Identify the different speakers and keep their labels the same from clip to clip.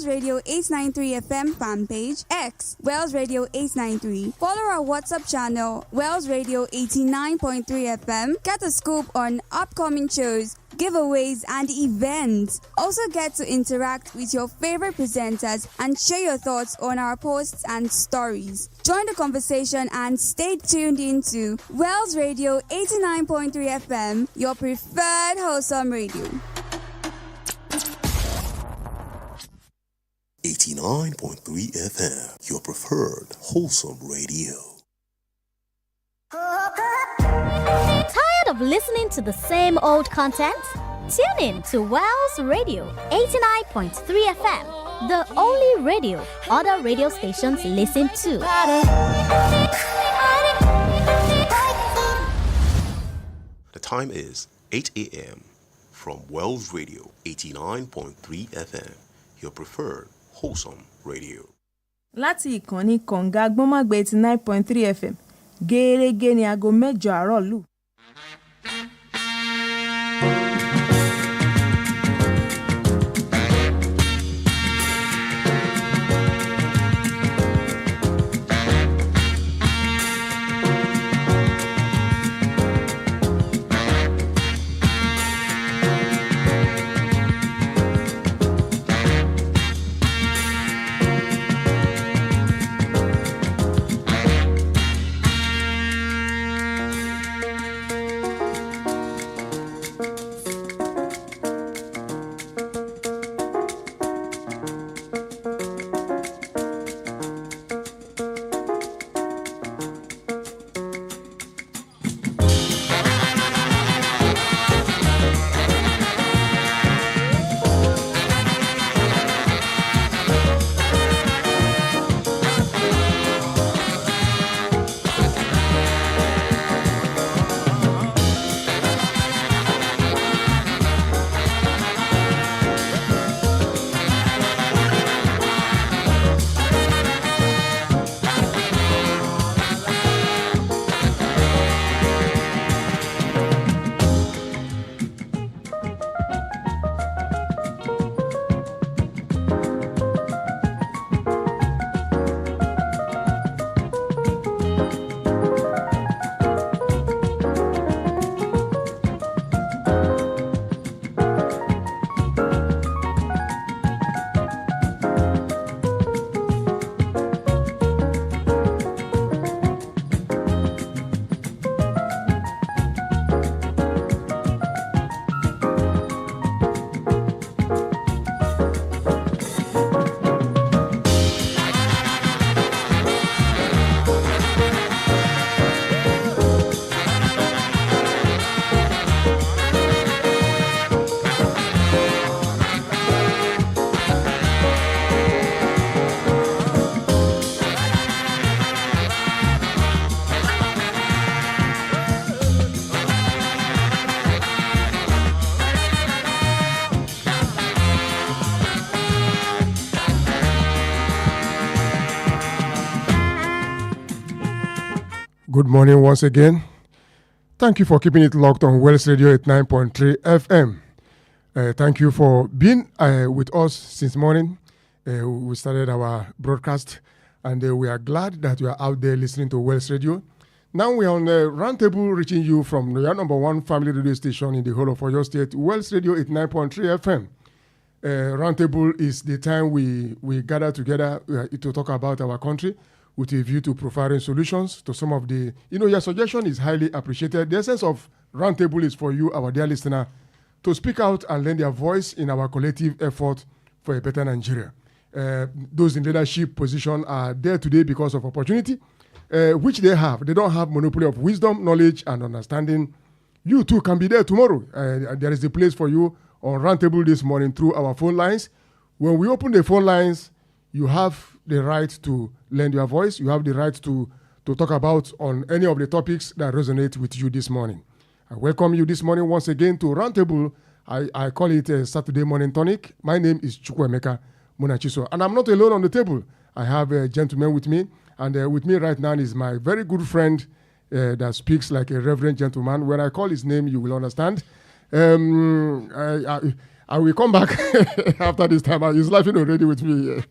Speaker 1: Wells Radio 893 FM fan page, X, Wells Radio 893. Follow our WhatsApp channel, Wells Radio 89.3 FM. Get a scoop on upcoming shows, giveaways, and events. Also get to interact with your favorite presenters and share your thoughts on our posts and stories. Join the conversation and stay tuned into Wells Radio 89.3 FM, your preferred wholesome radio.
Speaker 2: 89.3 FM, your preferred wholesome radio.
Speaker 3: Tired of listening to the same old content? Tune in to Wells Radio 89.3 FM, the only radio other radio stations listen to.
Speaker 2: The time is 8 a.m. from Wells Radio 89.3 FM, your preferred wholesome radio.
Speaker 4: Láti ìkànnì kọ̀ǹga gbọ́nmágbé 89.3 FM gẹ́gẹ́ ní aago 8 àárọ̀ lù.
Speaker 5: Good morning once again. Thank you for keeping it locked on Wells Radio 89.3 FM. Thank you for being with us since morning. We started our broadcast, and we are glad that you are out there listening to Wells Radio. Now we are on the roundtable, reaching you from your number one family radio station in the whole of Oyo State, Wells Radio 89.3 FM. Roundtable is the time we gather together to talk about our country, with a view to providing solutions to some of the, your suggestion is highly appreciated. The essence of Roundtable is for you, our dear listener, to speak out and lend their voice in our collective effort for a better Nigeria. Those in leadership position are there today because of opportunity, which they have. They don't have monopoly of wisdom, knowledge, and understanding. You too can be there tomorrow. There is a place for you on Roundtable this morning through our phone lines. When we open the phone lines, you have the right to lend your voice. You have the right to talk about on any of the topics that resonate with you this morning. I welcome you this morning once again to Roundtable. I call it a Saturday morning tonic. My name is Chukwuemeka Munachiso, and I'm not alone on the table. I have a gentleman with me, and with me right now is my very good friend that speaks like a reverend gentleman. When I call his name, you will understand. I will come back after this time. He's laughing already with me.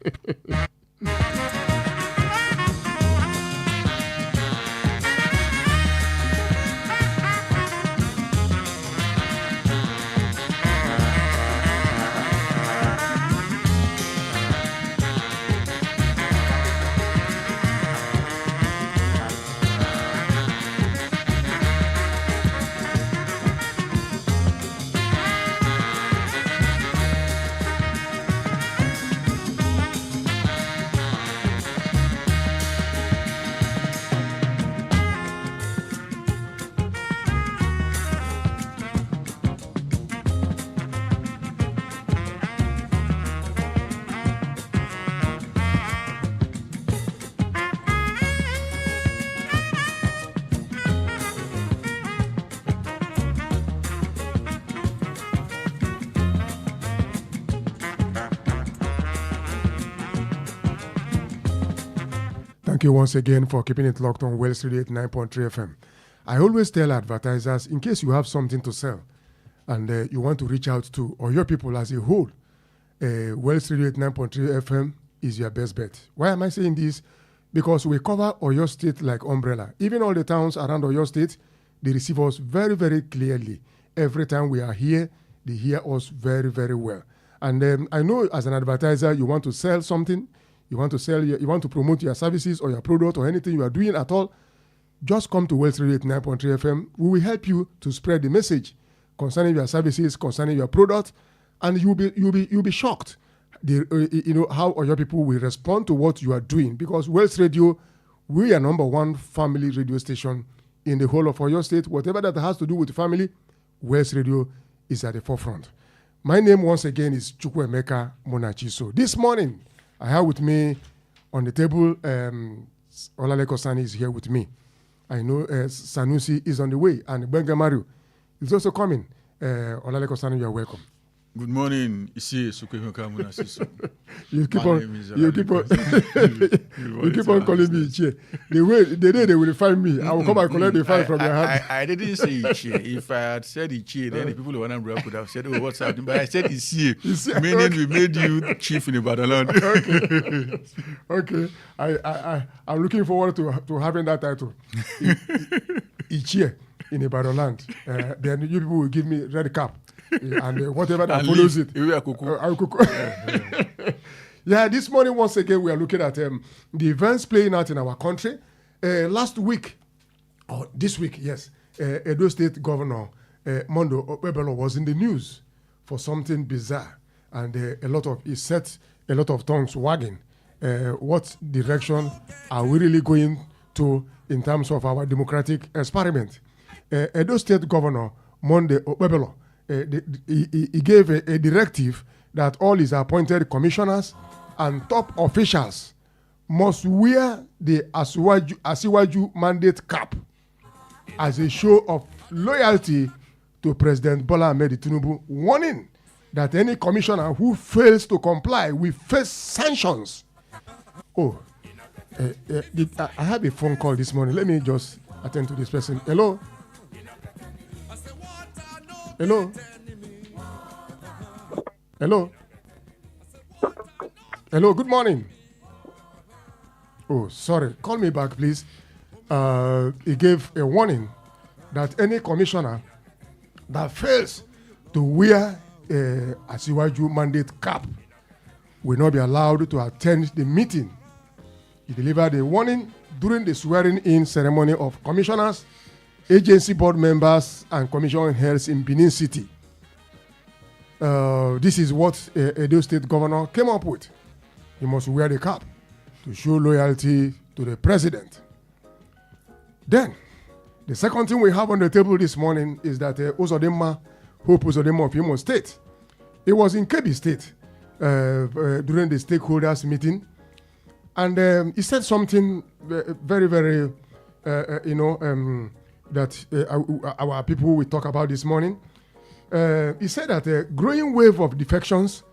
Speaker 5: Thank you once again for keeping it locked on Wells Radio 89.3 FM. I always tell advertisers, in case you have something to sell and you want to reach out to or your people as a whole, Wells Radio 89.3 FM is your best bet. Why am I saying this? Because we cover Oyo State like umbrella. Even all the towns around Oyo State, they receive us very, very clearly. Every time we are here, they hear us very, very well. And I know as an advertiser, you want to sell something, you want to promote your services or your product or anything you are doing at all, just come to Wells Radio 89.3 FM. We will help you to spread the message concerning your services, concerning your product, and you'll be shocked. How your people will respond to what you are doing, because Wells Radio, we are number one family radio station in the whole of Oyo State. Whatever that has to do with family, Wells Radio is at the forefront. My name once again is Chukwuemeka Munachiso. This morning, I have with me on the table, Olaleko Sani is here with me. I know Sanusi is on the way, and Benga Mario is also coming. Olaleko Sani, you are welcome.
Speaker 6: Good morning, ici Chukwuemeka Munachiso.
Speaker 5: You keep on calling me Ichie. The day they will find me, I will come and collect the file from your hand.
Speaker 6: I didn't say Ichie. If I had said Ichie, then the people of Anambra could have said, "Oh, what's happening?" But I said Ichie, meaning we made you chief in Ibadan.
Speaker 5: Okay. I'm looking forward to having that title, Ichie in Ibadan. Then you people will give me red cap. And whatever that follows it. Yeah, this morning, once again, we are looking at the events playing out in our country. Last week, or this week, yes, Edo State Governor Mondo Okpebholo was in the news for something bizarre. And it set a lot of tongues wagging. What direction are we really going to in terms of our democratic experiment? Edo State Governor Mondo Okpebholo, he gave a directive that all his appointed commissioners and top officials must wear the Asiwaju mandate cap as a show of loyalty to President Bola Ahmed Tinubu, warning that any commissioner who fails to comply will face sanctions. I have a phone call this morning. Let me just attend to this person. Hello? Hello? Hello? Hello, good morning. Oh, sorry. Call me back, please. He gave a warning that any commissioner that fails to wear a Asiwaju mandate cap will not be allowed to attend the meeting. He delivered a warning during the swearing-in ceremony of commissioners, agency board members, and commission heads in Benin City. This is what Edo State Governor came up with. He must wear the cap to show loyalty to the president. Then, the second thing we have on the table this morning is that Hope Uzodinma of Imo State, he was in Kebbi State during the stakeholders meeting, and he said something very, very, that our people will talk about this morning. He said that a growing wave of defections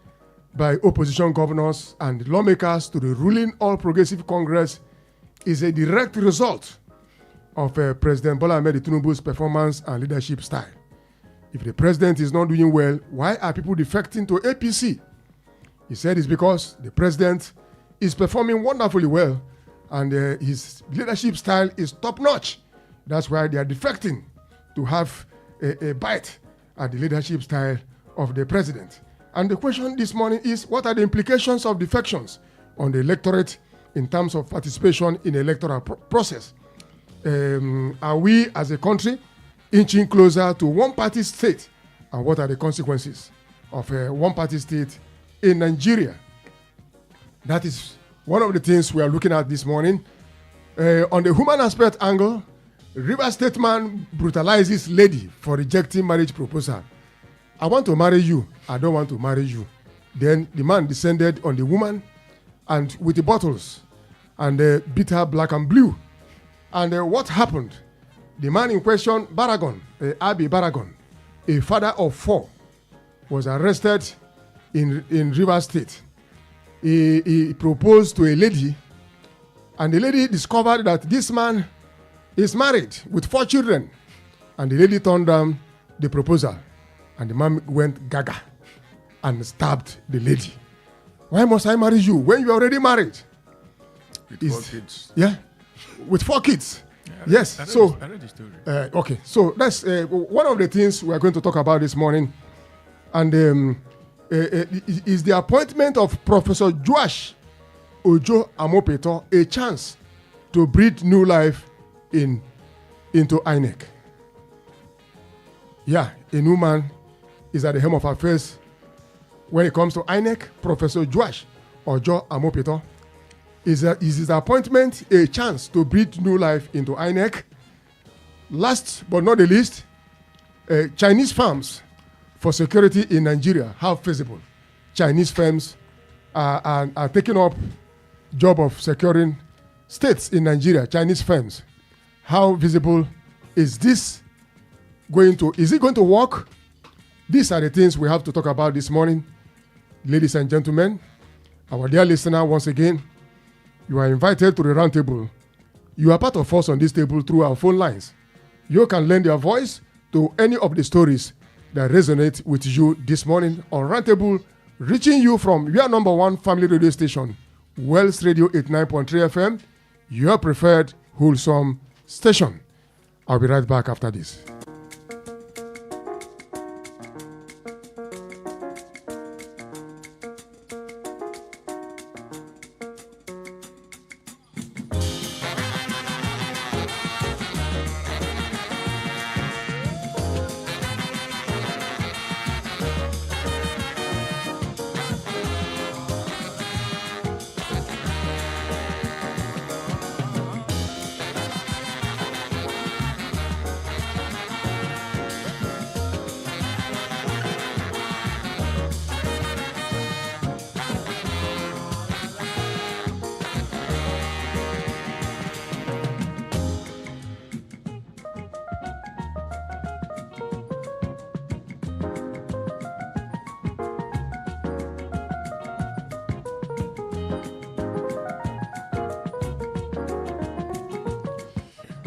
Speaker 5: by opposition governors and lawmakers to the ruling All Progressive Congress is a direct result of President Bola Ahmed Tinubu's performance and leadership style. If the president is not doing well, why are people defecting to APC? He said it's because the president is performing wonderfully well and his leadership style is top-notch. That's why they are defecting to have a bite at the leadership style of the president. And the question this morning is, what are the implications of defections on the electorate in terms of participation in the electoral process? Are we as a country inching closer to one-party state? And what are the consequences of a one-party state in Nigeria? That is one of the things we are looking at this morning. On the human aspect angle, Rivers State man brutalizes lady for rejecting marriage proposal. I want to marry you. I don't want to marry you. Then the man descended on the woman and with the bottles and beat her black and blue. And what happened? The man in question, Baragon, Abi Baragon, a father of 4, was arrested in Rivers State. He proposed to a lady, and the lady discovered that this man is married with 4 children. And the lady turned down the proposal, and the man went gaga and stabbed the lady. Why must I marry you when you are already married?
Speaker 6: With 4 kids.
Speaker 5: Yeah, with 4 kids.
Speaker 6: Yeah,
Speaker 5: Yes.
Speaker 6: I read
Speaker 5: So,
Speaker 6: the story.
Speaker 5: okay. So that's one of the things we are going to talk about this morning, and is the appointment of Professor Joash Ojo Amopeto a chance to breathe new life into INEC? Yeah, a new man is at the helm of affairs when it comes to INEC. Professor Joash Ojo Amopeto. Is his appointment a chance to breathe new life into INEC? Last but not the least, Chinese firms for security in Nigeria, how feasible? Chinese firms are taking up job of securing states in Nigeria, Chinese firms. How visible is this is it going to work? These are the things we have to talk about this morning. Ladies and gentlemen, our dear listener, once again, you are invited to the roundtable. You are part of us on this table through our phone lines. You can lend your voice to any of the stories that resonate with you this morning on Roundtable, reaching you from your number 1 family radio station, Wells Radio 89.3 FM, your preferred wholesome station. I'll be right back after this.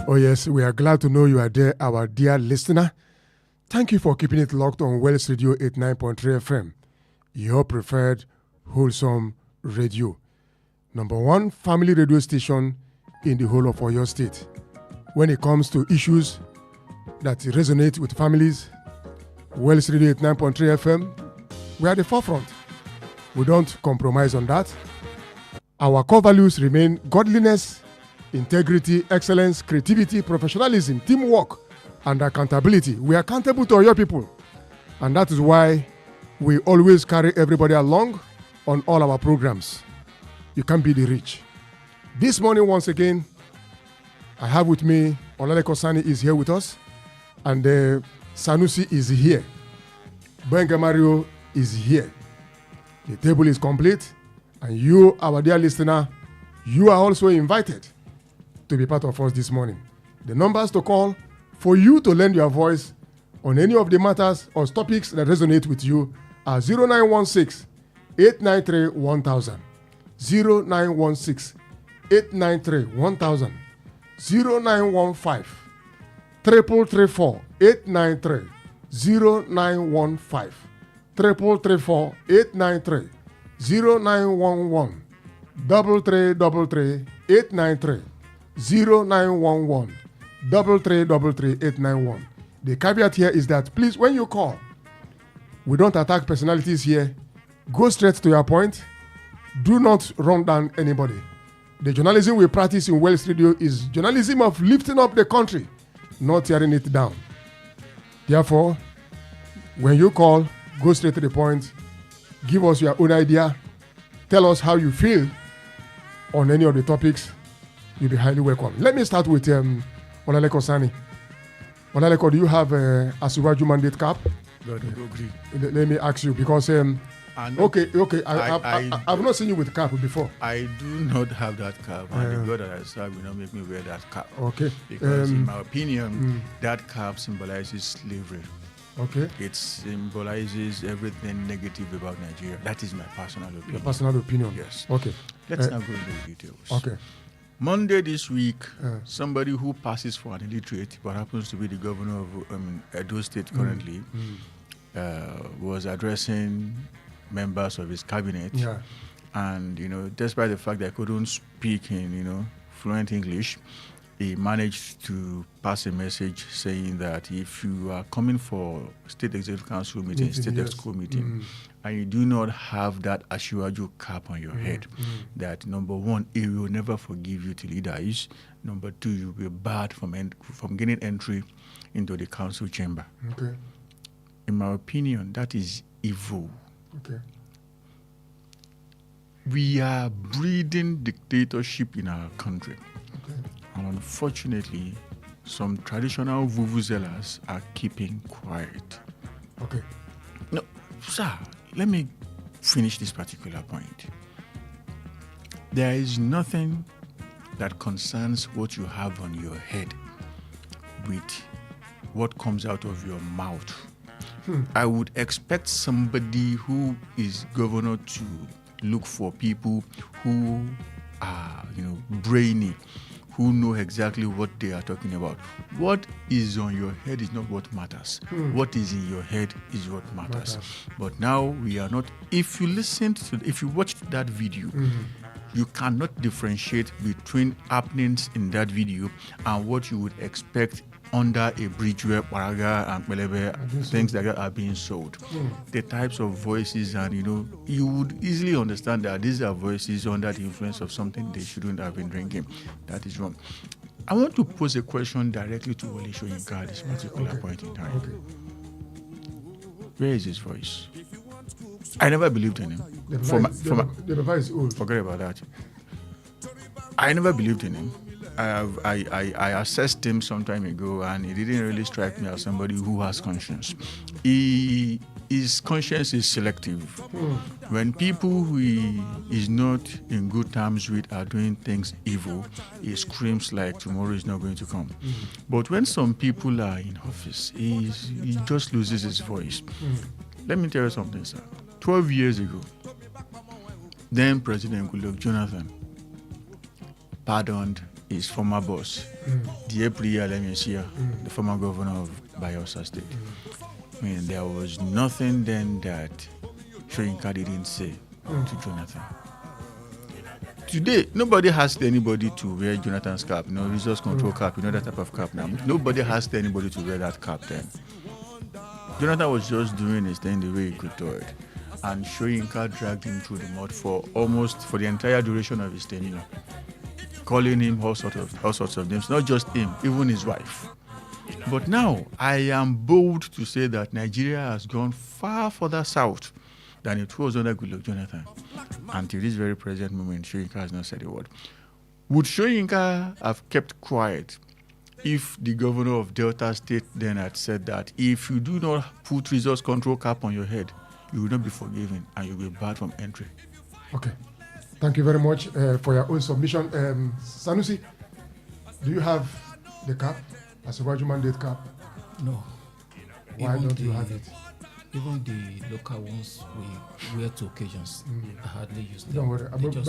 Speaker 5: Oh yes, we are glad to know you are there, our dear listener. Thank you for keeping it locked on Wells Radio 89.3 FM, your preferred wholesome radio. Number 1 family radio station in the whole of Oyo State. When it comes to issues that resonate with families, Wells Radio 89.3 FM, we are at the forefront. We don't compromise on that. Our core values remain godliness, integrity, excellence, creativity, professionalism, teamwork, and accountability. We are accountable to your people. And that is why we always carry everybody along on all our programs. You can't be the rich. This morning, once again, I have with me, Olaleko Sani is here with us, and Sanusi is here. Benga Mario is here. The table is complete, and you, our dear listener, you are also invited to be part of us this morning. The numbers to call for you to lend your voice on any of the matters or topics that resonate with you are 0916 893 1000, 0916 893 1000, 0915 334 893 0915 334 893. 0911 333 893. 0911 333 891. The caveat here is that please, when you call, we don't attack personalities here. Go straight to your point. Do not run down anybody. The journalism we practice in Wells Radio is journalism of lifting up the country, not tearing it down. Therefore, when you call, go straight to the point. Give us your own idea. Tell us how you feel on any of the topics. You'll be highly welcome. Let me start with Olaleko Sani. Olaleko, do you have a Asiwaju mandate cap?
Speaker 6: God, I agree.
Speaker 5: Let me ask you, because okay. I've not seen you with cap before.
Speaker 6: I do not have that cap, and the God that I serve will not make me wear that cap.
Speaker 5: Okay.
Speaker 6: Because in my opinion, that cap symbolizes slavery.
Speaker 5: Okay.
Speaker 6: It symbolizes everything negative about Nigeria. That is my personal opinion.
Speaker 5: Your personal opinion?
Speaker 6: Yes.
Speaker 5: Okay.
Speaker 6: Let's now go into the details.
Speaker 5: Okay.
Speaker 6: Monday this week, somebody who passes for an illiterate, but happens to be the governor of Edo State currently, was addressing members of his cabinet.
Speaker 5: Yeah.
Speaker 6: And, despite the fact that I couldn't speak in, fluent English, he managed to pass a message saying that if you are coming for State Executive Council meeting, State Exco meeting, and you do not have that Asiwaju cap on your head, that number one, he will never forgive you till he dies. Number two, you'll be barred from gaining entry into the council chamber.
Speaker 5: Okay.
Speaker 6: In my opinion, that is evil.
Speaker 5: Okay.
Speaker 6: We are breeding dictatorship in our country.
Speaker 5: Okay.
Speaker 6: And unfortunately, some traditional vuvuzelas are keeping quiet.
Speaker 5: Okay.
Speaker 6: No, sir, let me finish this particular point. There is nothing that concerns what you have on your head with what comes out of your mouth. I would expect somebody who is governor to look for people who are, brainy, who know exactly what they are talking about. What is on your head is not what matters. What is in your head is what matters. But now we are not. If you watched that video, you cannot differentiate between happenings in that video and what you would expect under a bridge where Paraga and Pelebe, things like that are being sold. The types of voices, and you would easily understand that these are voices under the influence of something they shouldn't have been drinking. That is wrong. I want to pose a question directly to Wole Soyinka at this particular point in time.
Speaker 5: Okay.
Speaker 6: Where is his voice? I never believed in him.
Speaker 5: The Baba is old.
Speaker 6: Forget about that. I never believed in him. I assessed him some time ago, and he didn't really strike me as somebody who has conscience. His conscience is selective. When people who he is not in good terms with are doing things evil, he screams like tomorrow is not going to come. But when some people are in office, he just loses his voice. Let me tell you something, sir. 12 years ago, then President Goodluck Jonathan pardoned his former boss, the the former governor of Bayelsa State. I mean, there was nothing then that Soyinka didn't say to Jonathan. Today, nobody asked anybody to wear Jonathan's cap, resource control cap, that type of cap now. Nobody asked anybody to wear that cap then. Jonathan was just doing his thing the way he could do it. And Soyinka dragged him through the mud for the entire duration of his tenure, calling him all sorts of names, not just him, even his wife. But now, I am bold to say that Nigeria has gone far further south than it was under Goodluck Jonathan. Until this very present moment, Soyinka has not said a word. Would Soyinka have kept quiet if the governor of Delta State then had said that if you do not put resource control cap on your head, you will not be forgiven and you will be barred from entry?
Speaker 5: Okay. Thank you very much for your own submission. Sanusi, do you have the cap, Asiwaju mandate cap?
Speaker 7: No.
Speaker 5: Why don't you have it?
Speaker 7: Even the local ones we wear to occasions, I hardly use them.
Speaker 5: Don't worry. Bank should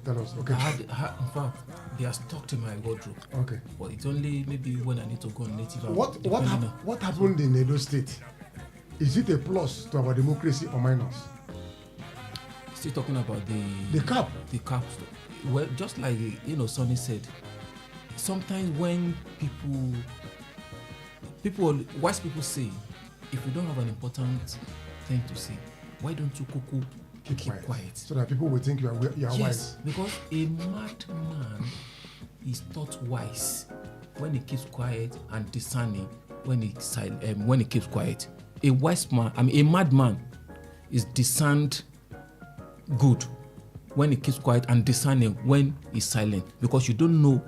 Speaker 5: tell us. Okay.
Speaker 7: In fact, they are stocked in my wardrobe.
Speaker 5: Okay.
Speaker 7: But it's only maybe when I need to go on native.
Speaker 5: What happened in Edo State? Is it a plus to our democracy or minus?
Speaker 7: Still talking about
Speaker 5: the cap.
Speaker 7: The cap. Well, just like Sonny said, sometimes when wise people say, if you don't have an important thing to say, why don't you keep quiet?
Speaker 5: So that people will think you are
Speaker 7: yes,
Speaker 5: wise.
Speaker 7: Because a mad man is thought wise when he keeps quiet and discerning when he keeps quiet. A wise man, a madman is discerned good when he keeps quiet and discerning when he's silent, because you don't know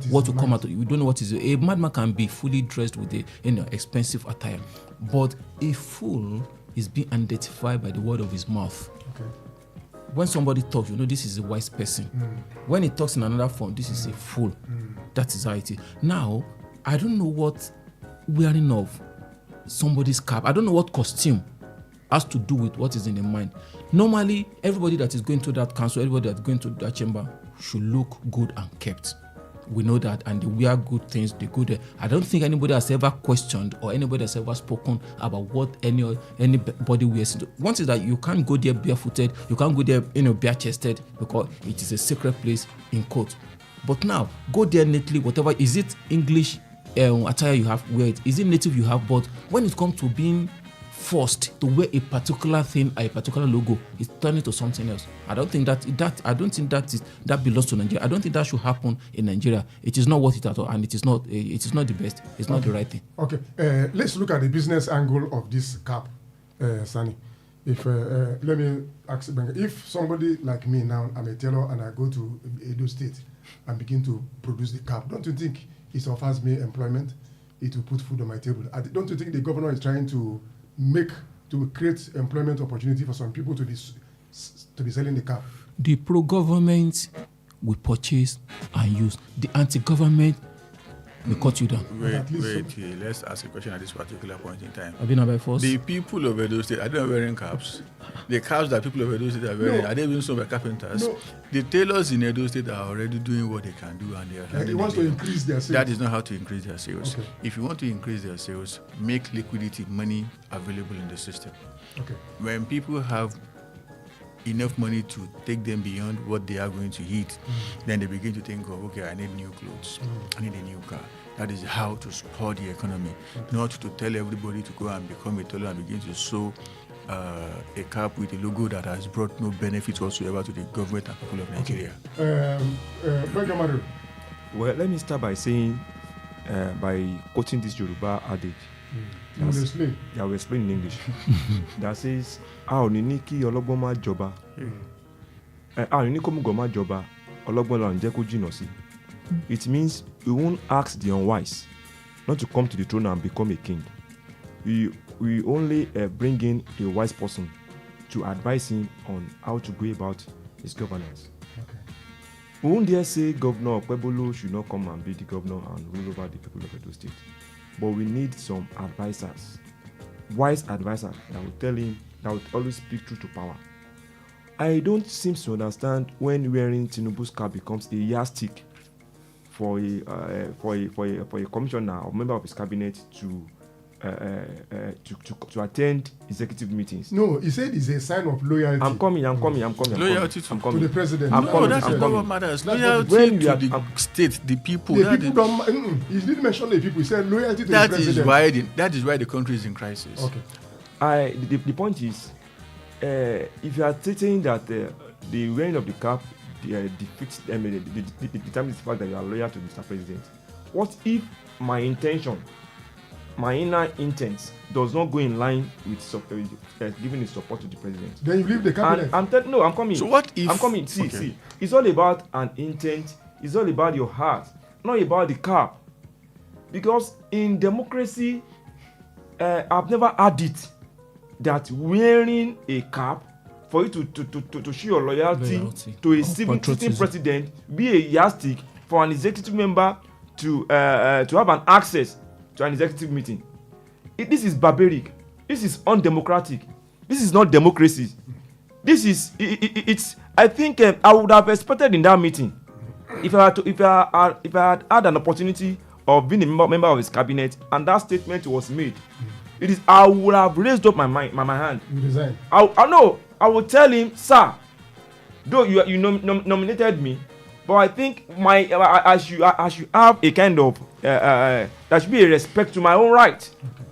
Speaker 7: what will come out of you. You don't know what is. A madman can be fully dressed with expensive attire, but a fool is being identified by the word of his mouth.
Speaker 5: Okay.
Speaker 7: When somebody talks, this is a wise person. When he talks in another form, this is a fool. That is how it is. Now, I don't know what wearing of somebody's cap, I don't know what costume has to do with what is in the mind. Normally, everybody that is going to that council, everybody that's going to that chamber should look good and kept. We know that, and they wear good things, they go there. I don't think anybody has ever questioned or anybody has ever spoken about what anybody wears. One is that you can't go there barefooted, you can't go there bare-chested, because it is a sacred place in court. But now, go there neatly, whatever. Is it English attire you have, wear it? Is it native you have? But when it comes to being forced to wear a particular thing, a particular logo, it's turning to something else. I don't think that belongs to Nigeria. I don't think that should happen in Nigeria. It is not worth it at all, and it is not the best. It's not the right thing.
Speaker 5: Okay, let's look at the business angle of this cap, Sani. If let me ask, if somebody like me now, I'm a tailor and I go to Edo State and begin to produce the cap, don't you think it offers me employment? It will put food on my table. Don't you think the governor is trying to create employment opportunity for some people to be selling the cap?
Speaker 7: The pro-government will purchase and use. The anti-government will cut you down.
Speaker 6: Wait, let's ask a question at this particular point in time.
Speaker 7: Have you not by force?
Speaker 6: The people of Edo State, are they wearing caps? The caps that people of Edo State are wearing, are they being sold by carpenters?
Speaker 5: No.
Speaker 6: The tailors in Edo State are already doing what they can do, and they are.
Speaker 5: He wants to increase their sales.
Speaker 6: That is not how to increase their sales.
Speaker 5: Okay.
Speaker 6: If you want to increase their sales, make liquidity, money available in the system.
Speaker 5: Okay.
Speaker 6: When people have enough money to take them beyond what they are going to eat, then they begin to think of, okay, I need new clothes, I need a new car. That is how to support the economy, not to tell everybody to go and become a tailor and begin to sew a cap with a logo that has brought no benefit whatsoever to the government and people of Nigeria.
Speaker 8: Well, let me start by saying, by quoting this Yoruba adage.
Speaker 5: You will explain.
Speaker 8: Yeah, I will explain in English. That says, "A ò ní ní kí ọlọ́gbọ́n má jọba. A ò ní ní kó mùgọ̀ má jọba. Ọlọ́gbọ́n là ń jẹ́ kó jìnnà sí." It means we won't ask the unwise not to come to the throne and become a king. We only bring in a wise person to advise him on how to go about his governance.
Speaker 5: Okay.
Speaker 8: We won't dare say Governor Okpebolo should not come and be the governor and rule over the people of Edo State. But we need some advisors, wise advisors that will tell him, that will always speak truth to power. I don't seem to understand when wearing Tinubu's cap becomes a yardstick for a commissioner or member of his cabinet to attend executive meetings.
Speaker 5: No, he said it's a sign of loyalty.
Speaker 8: I'm coming.
Speaker 6: Loyalty to
Speaker 5: the president.
Speaker 6: That's not what matters. Loyalty to the state, the people.
Speaker 5: The people don't. He didn't mention the people. He said loyalty to the president.
Speaker 6: That is why the country is in crisis.
Speaker 5: Okay.
Speaker 8: The point is, if you are stating that the wearing of the cap determines the fact that you are loyal to Mr. President, what if my inner intent does not go in line with giving his support to the president?
Speaker 5: Then you leave the cabinet.
Speaker 8: I'm coming.
Speaker 6: So what if?
Speaker 8: I'm coming. See. It's all about an intent. It's all about your heart, not about the cap. Because in democracy, I've never had it that wearing a cap for you to show your loyalty to a sitting president be a yardstick for an executive member to have an access to an executive meeting. This is barbaric. This is undemocratic. This is not democracy. This is it's. I think I would have expected in that meeting, if I had had an opportunity of being a member of his cabinet and that statement was made, it is I would have raised up my hand.
Speaker 5: You resign.
Speaker 8: I know. I will tell him, sir, though you nominated me, but I think I should have a kind of there should be a respect to my own right.
Speaker 5: Okay.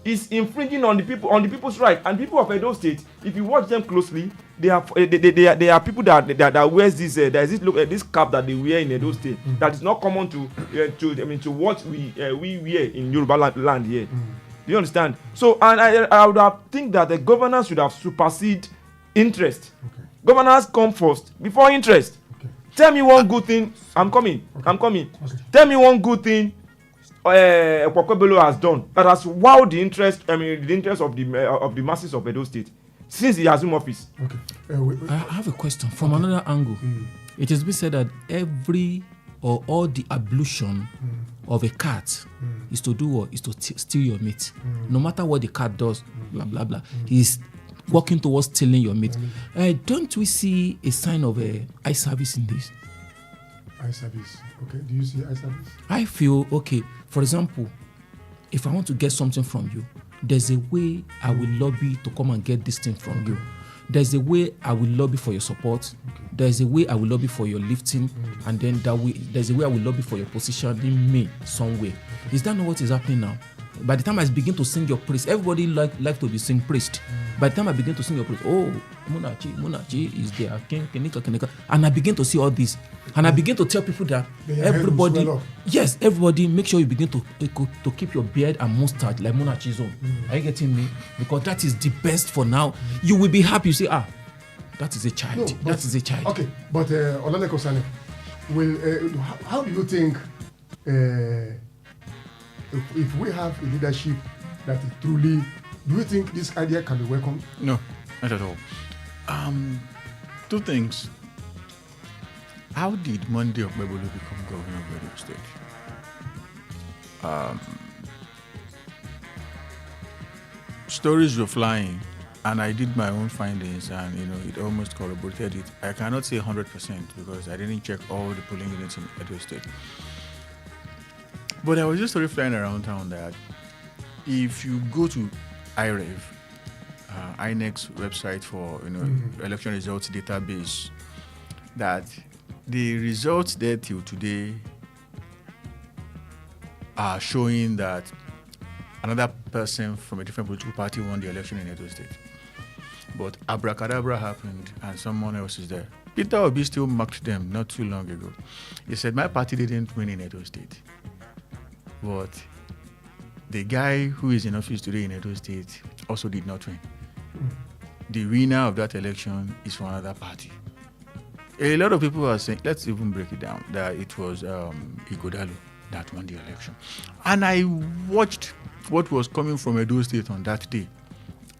Speaker 8: It's infringing on the people's right, and people of Edo State. If you watch them closely, they are people that wears this there is this cap that they wear in Edo State that is not common to what we wear in Yoruba land here. Do you understand? So, and I would have think that the governance should have superseded interest.
Speaker 5: Okay.
Speaker 8: Governance come first before interest.
Speaker 5: Okay.
Speaker 8: Tell me one good thing. I'm coming.
Speaker 5: Okay.
Speaker 8: Tell me one good thing Chukwuemeka has done that has wowed the interest of the masses of Edo State since he assumed office.
Speaker 5: Okay.
Speaker 7: I have a question from another angle. It has been said that all the ablution of a cat is to do what? Is to steal your meat. No matter what the cat does, blah blah blah. He's working towards stealing your meat. Don't we see a sign of eye service in this?
Speaker 5: Eye service. Okay. Do you see eye service?
Speaker 7: I feel okay. For example, if I want to get something from you, there's a way I will lobby to come and get this thing from you. There's a way I will lobby for your support. Okay. There's a way I will lobby for your lifting, and then there's a way I will lobby for your positioning me somewhere. Okay. Is that not what is happening now? By the time I begin to sing your praise, everybody like to be sing praised. By the time I begin to sing your praise, oh, Munachi is there, Kenika, and I begin to see all this, and I begin to tell people that everybody, yes, everybody, make sure you begin to keep your beard and mustache like Munachiso. Are you getting me? Because that is the best for now. You will be happy. You say, that is a child.
Speaker 5: No, that is a child. Okay, but Olaleko Sane, how do you think? If we have a leadership that is truly, do you think this idea can be welcomed?
Speaker 6: No, not at all. Two things. How did Monday Okpebolo become governor of Edo State? Stories were flying, and I did my own findings, and it almost corroborated it. I cannot say 100% because I didn't check all the polling units in Edo State. But there was just a story flying around town that if you go to IREV, INEC's website for election results database, that the results there till today are showing that another person from a different political party won the election in Edo State. But abracadabra happened and someone else is there. Peter Obi still mocked them not too long ago. He said, my party didn't win in Edo State. But the guy who is in office today in Edo State also did not win. The winner of that election is from another party. A lot of people are saying, let's even break it down, that it was Ighodalo that won the election. And I watched what was coming from Edo State on that day.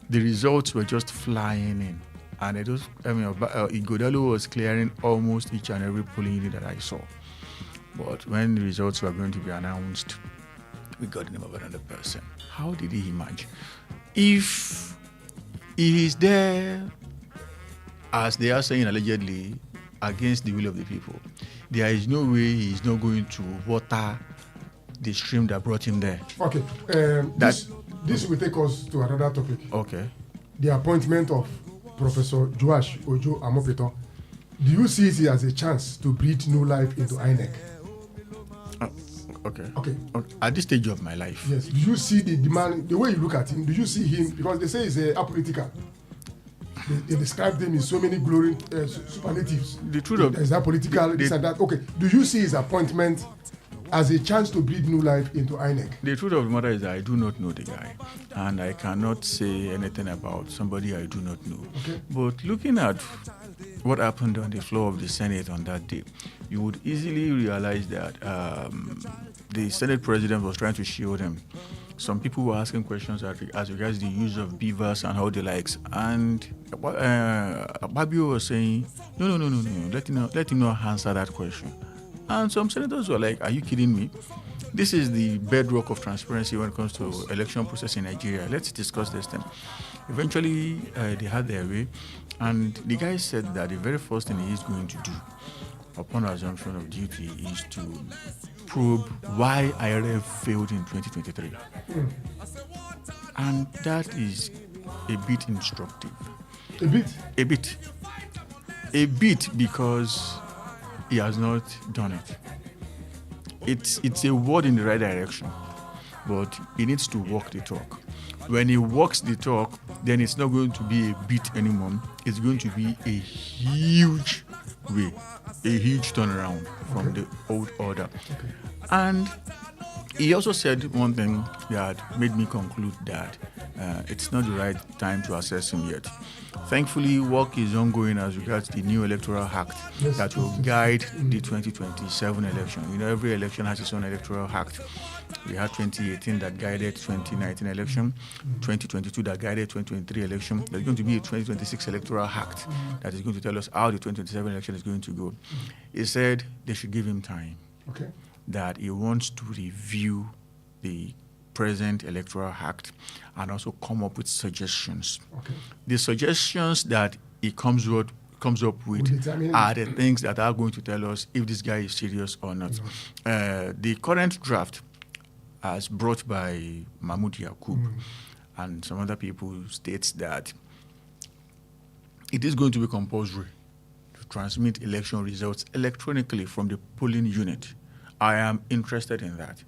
Speaker 6: The results were just flying in. And Ighodalo was clearing almost each and every polling unit that I saw. But when the results were going to be announced, we got the name of another person. How did he emerge? If he is there, as they are saying allegedly, against the will of the people, there is no way he is not going to water the stream that brought him there.
Speaker 5: Okay. This will take us to another topic.
Speaker 6: Okay.
Speaker 5: The appointment of Professor Joash Ojo Amopeto. Do you see it as a chance to breathe new life into INEC? Okay.
Speaker 6: At this stage of my life.
Speaker 5: Yes. Do you see the demand, the way you look at him? Do you see him? Because they say he's apolitical. They describe them in so many glory superlatives.
Speaker 6: The truth of
Speaker 5: is that political, this and that. Okay. Do you see his appointment as a chance to breathe new life into INEC?
Speaker 6: The truth of the matter is that I do not know the guy, and I cannot say anything about somebody I do not know.
Speaker 5: Okay.
Speaker 6: But looking at what happened on the floor of the Senate on that day, you would easily realize that the Senate president was trying to shield him. Some people were asking questions as regards the use of beavers and how they likes, and Babio was saying, no, let him not answer that question. And some senators were like, are you kidding me? this is the bedrock of transparency when it comes to election process in Nigeria. Let's discuss this thing. Eventually, they had their way, and the guy said that the very first thing he is going to do upon assumption of duty is to probe why IRF failed in 2023. And that is a bit instructive.
Speaker 5: A bit?
Speaker 6: A bit. A bit, because he has not done it. It's a word in the right direction, but he needs to walk the talk. When he walks the talk, then it's not going to be a bit anymore. It's going to be a huge way, a huge turnaround from the old order. And he also said one thing that made me conclude that it's not the right time to assess him yet. Thankfully, work is ongoing as regards the new electoral act that will guide the 2027 election. You know, every election has its own electoral act. We had 2018 that guided 2019 election, 2022 that guided 2023 election. There's going to be a 2026 electoral act that is going to tell us how the 2027 election is going to go. He said they should give him time.
Speaker 5: Okay.
Speaker 6: That he wants to review the present electoral act and also come up with suggestions. Okay. The suggestions that he comes up with are the things that are going to tell us if this guy is serious or not. The current draft, as brought by Mahmoud Yakub and some other people, states that it is going to be compulsory to transmit election results electronically from the polling unit. I am interested in that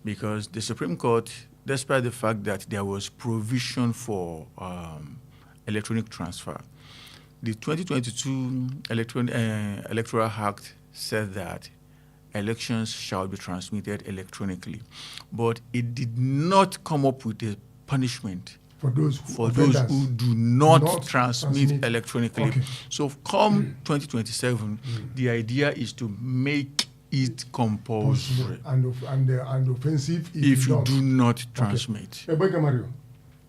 Speaker 6: because the Supreme Court, despite the fact that there was provision for electronic transfer, the 2022 Electoral Act said that elections shall be transmitted electronically, but it did not come up with a punishment for those who do not transmit electronically. Okay. So come 2027, the idea is to make it compulsory
Speaker 5: and offensive
Speaker 6: if you do not transmit.
Speaker 5: Okay. Mario,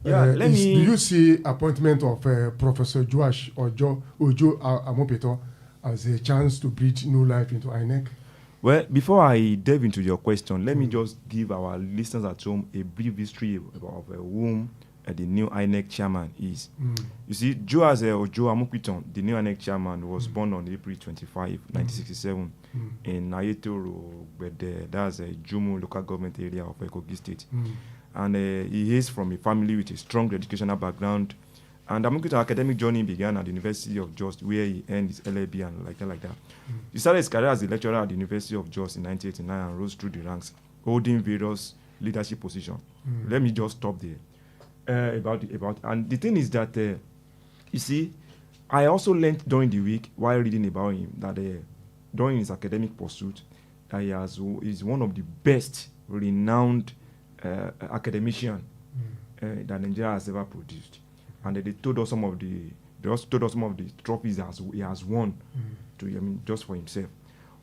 Speaker 8: do
Speaker 5: you see appointment of Professor Joash Ojo Amopeto as a chance to breathe new life into INEC?
Speaker 8: Well, before I delve into your question, let me just give our listeners at home a brief history of whom the new INEC chairman is. You see, Joash Ojo Amopeto, the new INEC chairman, was born on April 25, 1967 in Ayetoro, that's a Jumu local government area of Kogi State. And he is from a family with a strong educational background. And Amopeto's academic journey began at the University of Jos, where he earned his LLB and like that. He started his career as a lecturer at the University of Jos in 1989 and rose through the ranks, holding various leadership positions. Let me just stop there. And the thing is that, you see, I also learned during the week while reading about him that during his academic pursuit, he's one of the best renowned academician that Nigeria has ever produced. And they told us some of the trophies he has won just for himself.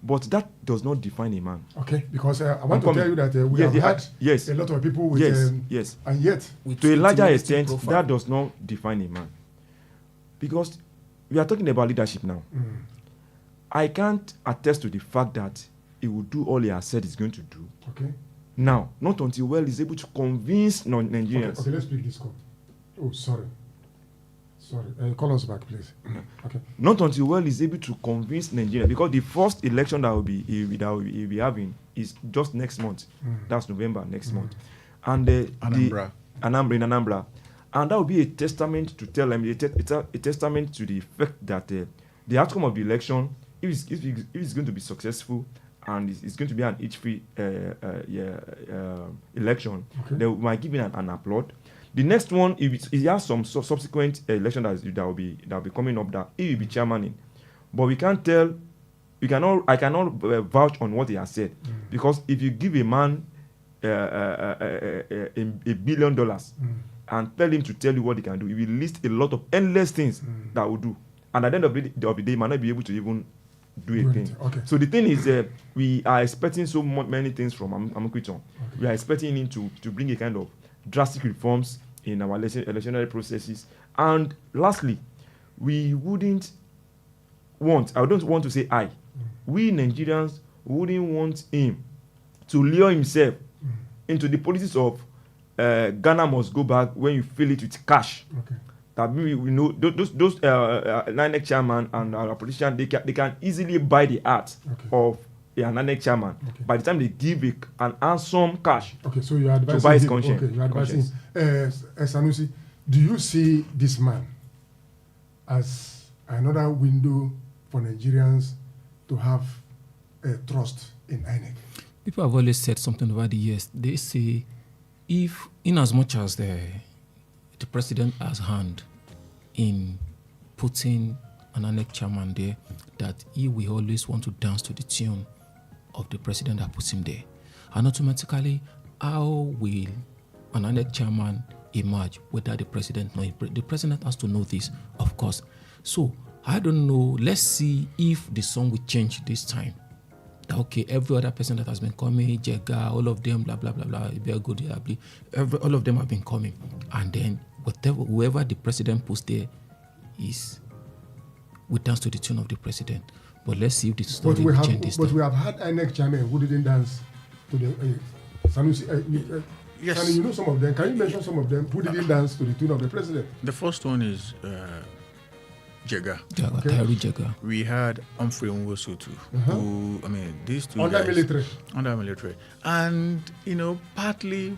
Speaker 8: But that does not define a man.
Speaker 5: Okay, because I want to tell you that we have had a lot of people with and yet
Speaker 8: to a larger extent that does not define a man. Because we are talking about leadership now. I can't attest to the fact that he will do all he has said he's going to do.
Speaker 5: Okay.
Speaker 8: Now, not until he's able to convince Nigerians.
Speaker 5: Okay, let's pick this call. Oh, sorry. Call us back, please. Okay.
Speaker 8: Not until he's able to convince Nigerians, because the first election that he'll be having is just next month. That's November next month. And Anambra. And that will be a testament to tell them, a testament to the fact that the outcome of the election, if it's going to be successful and it's going to be an age-free election, they might give it an applaud. The next one, if he has some subsequent election that will be coming up, that he will be chairman in. But I cannot vouch on what he has said, because if you give a man $1 billion and tell him to tell you what he can do, he will list a lot of endless things that will do, and at the end of the day, he might not be able to even do a thing.
Speaker 5: Okay.
Speaker 8: So the thing is, we are expecting so many things from Amopeto. We are expecting him to bring a kind of drastic reforms in our electionary processes. And lastly, we don't want to say we Nigerians wouldn't want him to lure himself into the politics of Ghana must go back when you fill it with cash.
Speaker 5: Okay.
Speaker 8: That we know those NINEC chairman and our politician, they can easily buy the heart of a NINEC chairman.
Speaker 5: Okay.
Speaker 8: By the time they give an handsome cash.
Speaker 5: Okay, so you're advising
Speaker 8: to buy his
Speaker 5: him.
Speaker 8: conscience.
Speaker 5: Okay, you're advising him. Sanusi, do you see this man as another window for Nigerians to have trust in INEC?
Speaker 7: People have always said something over the years. They say, if, in as much as the president has hand in putting an INEC chairman there, that he will always want to dance to the tune of the president that puts him there. And automatically, how will an INEC chairman emerge without the president knowing? The president has to know this, of course. So, I don't know. Let's see if the song will change this time. Okay, every other person that has been coming, Jega, all of them, blah, blah, blah, blah, all of them have been coming. And then whoever the president puts there we dance to the tune of the president. But let's see if the story will change this time.
Speaker 5: But we have had INEC chairman who didn't dance to the... Sanusi,
Speaker 6: yes.
Speaker 5: And you know some of them. Can you mention some of them who didn't dance to the tune of the president?
Speaker 6: The first one is Jega.
Speaker 7: Tairi Jega.
Speaker 6: We had Humphrey Nwosutu, who, these two
Speaker 5: Under
Speaker 6: guys... Under military. And, partly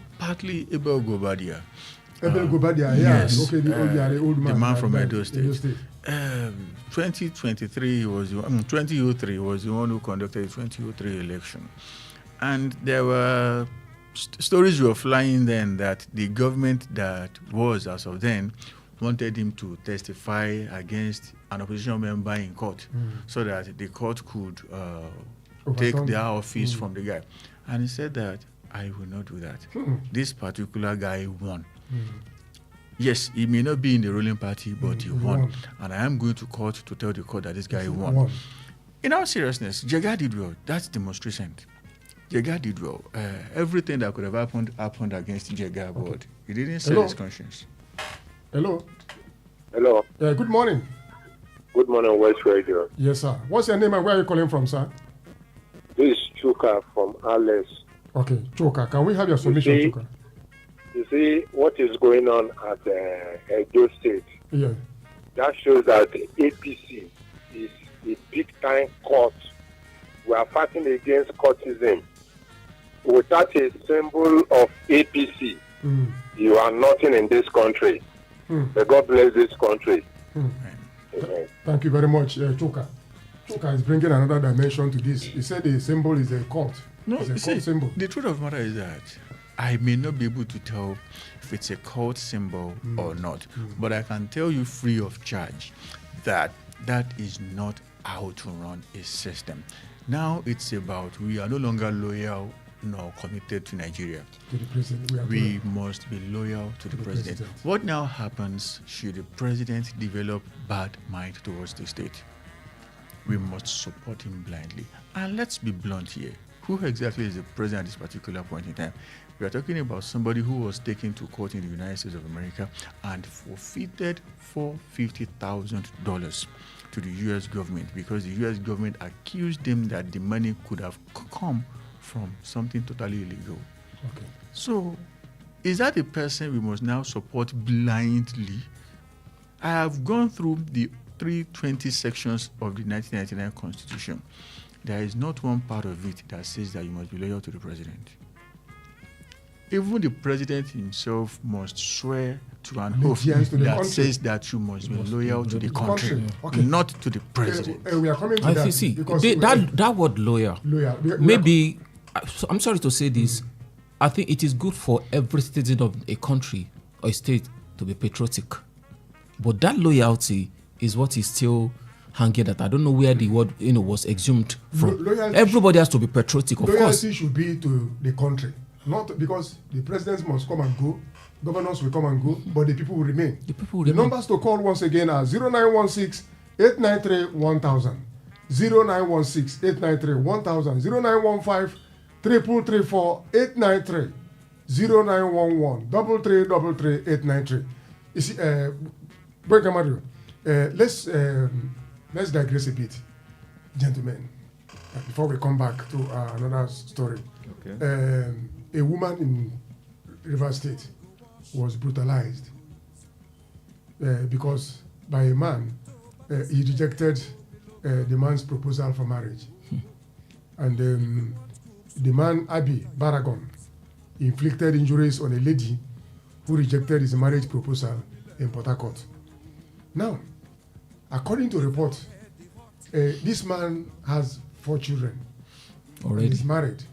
Speaker 6: Abel Gobadia.
Speaker 5: Abel Gobadia,
Speaker 6: yes.
Speaker 5: Okay, the old man.
Speaker 6: The man from Edo State. 2023 2003 was the one who conducted the 2003 election. And there were stories were flying then that the government that was as of then wanted him to testify against an opposition member in court so that the court could take their office from the guy. And he said that, I will not do that. This particular guy won. Yes, he may not be in the ruling party, but he won. And I am going to court to tell the court that this guy won. In all seriousness, Jega did well. That's demonstration. Jega did well. Everything that could have happened against Jega, but he didn't sell his conscience.
Speaker 5: Hello.
Speaker 9: Hello.
Speaker 5: Good morning.
Speaker 9: Good morning, West Radio.
Speaker 5: Yes, sir. What's your name and where are you calling from, sir?
Speaker 9: This is Chuka from Alice.
Speaker 5: Okay, Chuka. Can we have your submission, Chuka?
Speaker 9: You see what is going on at Edo State.
Speaker 5: Yeah.
Speaker 9: That shows that the APC is a big-time court. We are fighting against courtism. Without a symbol of APC, you are nothing in this country. May God bless this country.
Speaker 5: Thank you very much, Chuka. Chuka is bringing another dimension to this. He said the symbol is a court.
Speaker 6: No,
Speaker 5: it's a court symbol.
Speaker 6: The truth of the matter is that I may not be able to tell if it's a cult symbol or not, but I can tell you free of charge that is not how to run a system. Now it's about we are no longer loyal nor committed to Nigeria.
Speaker 5: To the president.
Speaker 6: We must be loyal to the president. What now happens should the president develop bad mind towards the state? We must support him blindly. And let's be blunt here. Who exactly is the president at this particular point in time? We are talking about somebody who was taken to court in the United States of America and forfeited $450,000 to the U.S. government because the U.S. government accused them that the money could have come from something totally illegal.
Speaker 5: Okay.
Speaker 6: So, is that the person we must now support blindly? I have gone through the 320 sections of the 1999 Constitution. There is not one part of it that says that you must be loyal to the president. Even the president himself must swear to an oath that says that you must be loyal to the country, not to the president.
Speaker 5: We are coming to that.
Speaker 7: See, that word loyal, maybe, I'm sorry to say this, I think it is good for every citizen of a country or a state to be patriotic. But that loyalty is what is still hanging that I don't know where the word was exhumed from. Everybody has to be patriotic, of course.
Speaker 5: Loyalty should be to the country. Not because the presidents must come and go, governors will come and go, but the people will remain. The numbers to call once again are 0916-893-1000, 0916-893-1000, 0915-333-4-893, 0911-333-893. You see, let's digress a bit, gentlemen. before we come back to another story.
Speaker 8: Okay.
Speaker 5: A woman in Rivers State was brutalized because by a man, he rejected the man's proposal for marriage. And the man, Abi Baragon, inflicted injuries on a lady who rejected his marriage proposal in Port Harcourt. Now, according to report, this man has 4 children.
Speaker 7: Already?
Speaker 5: He's married.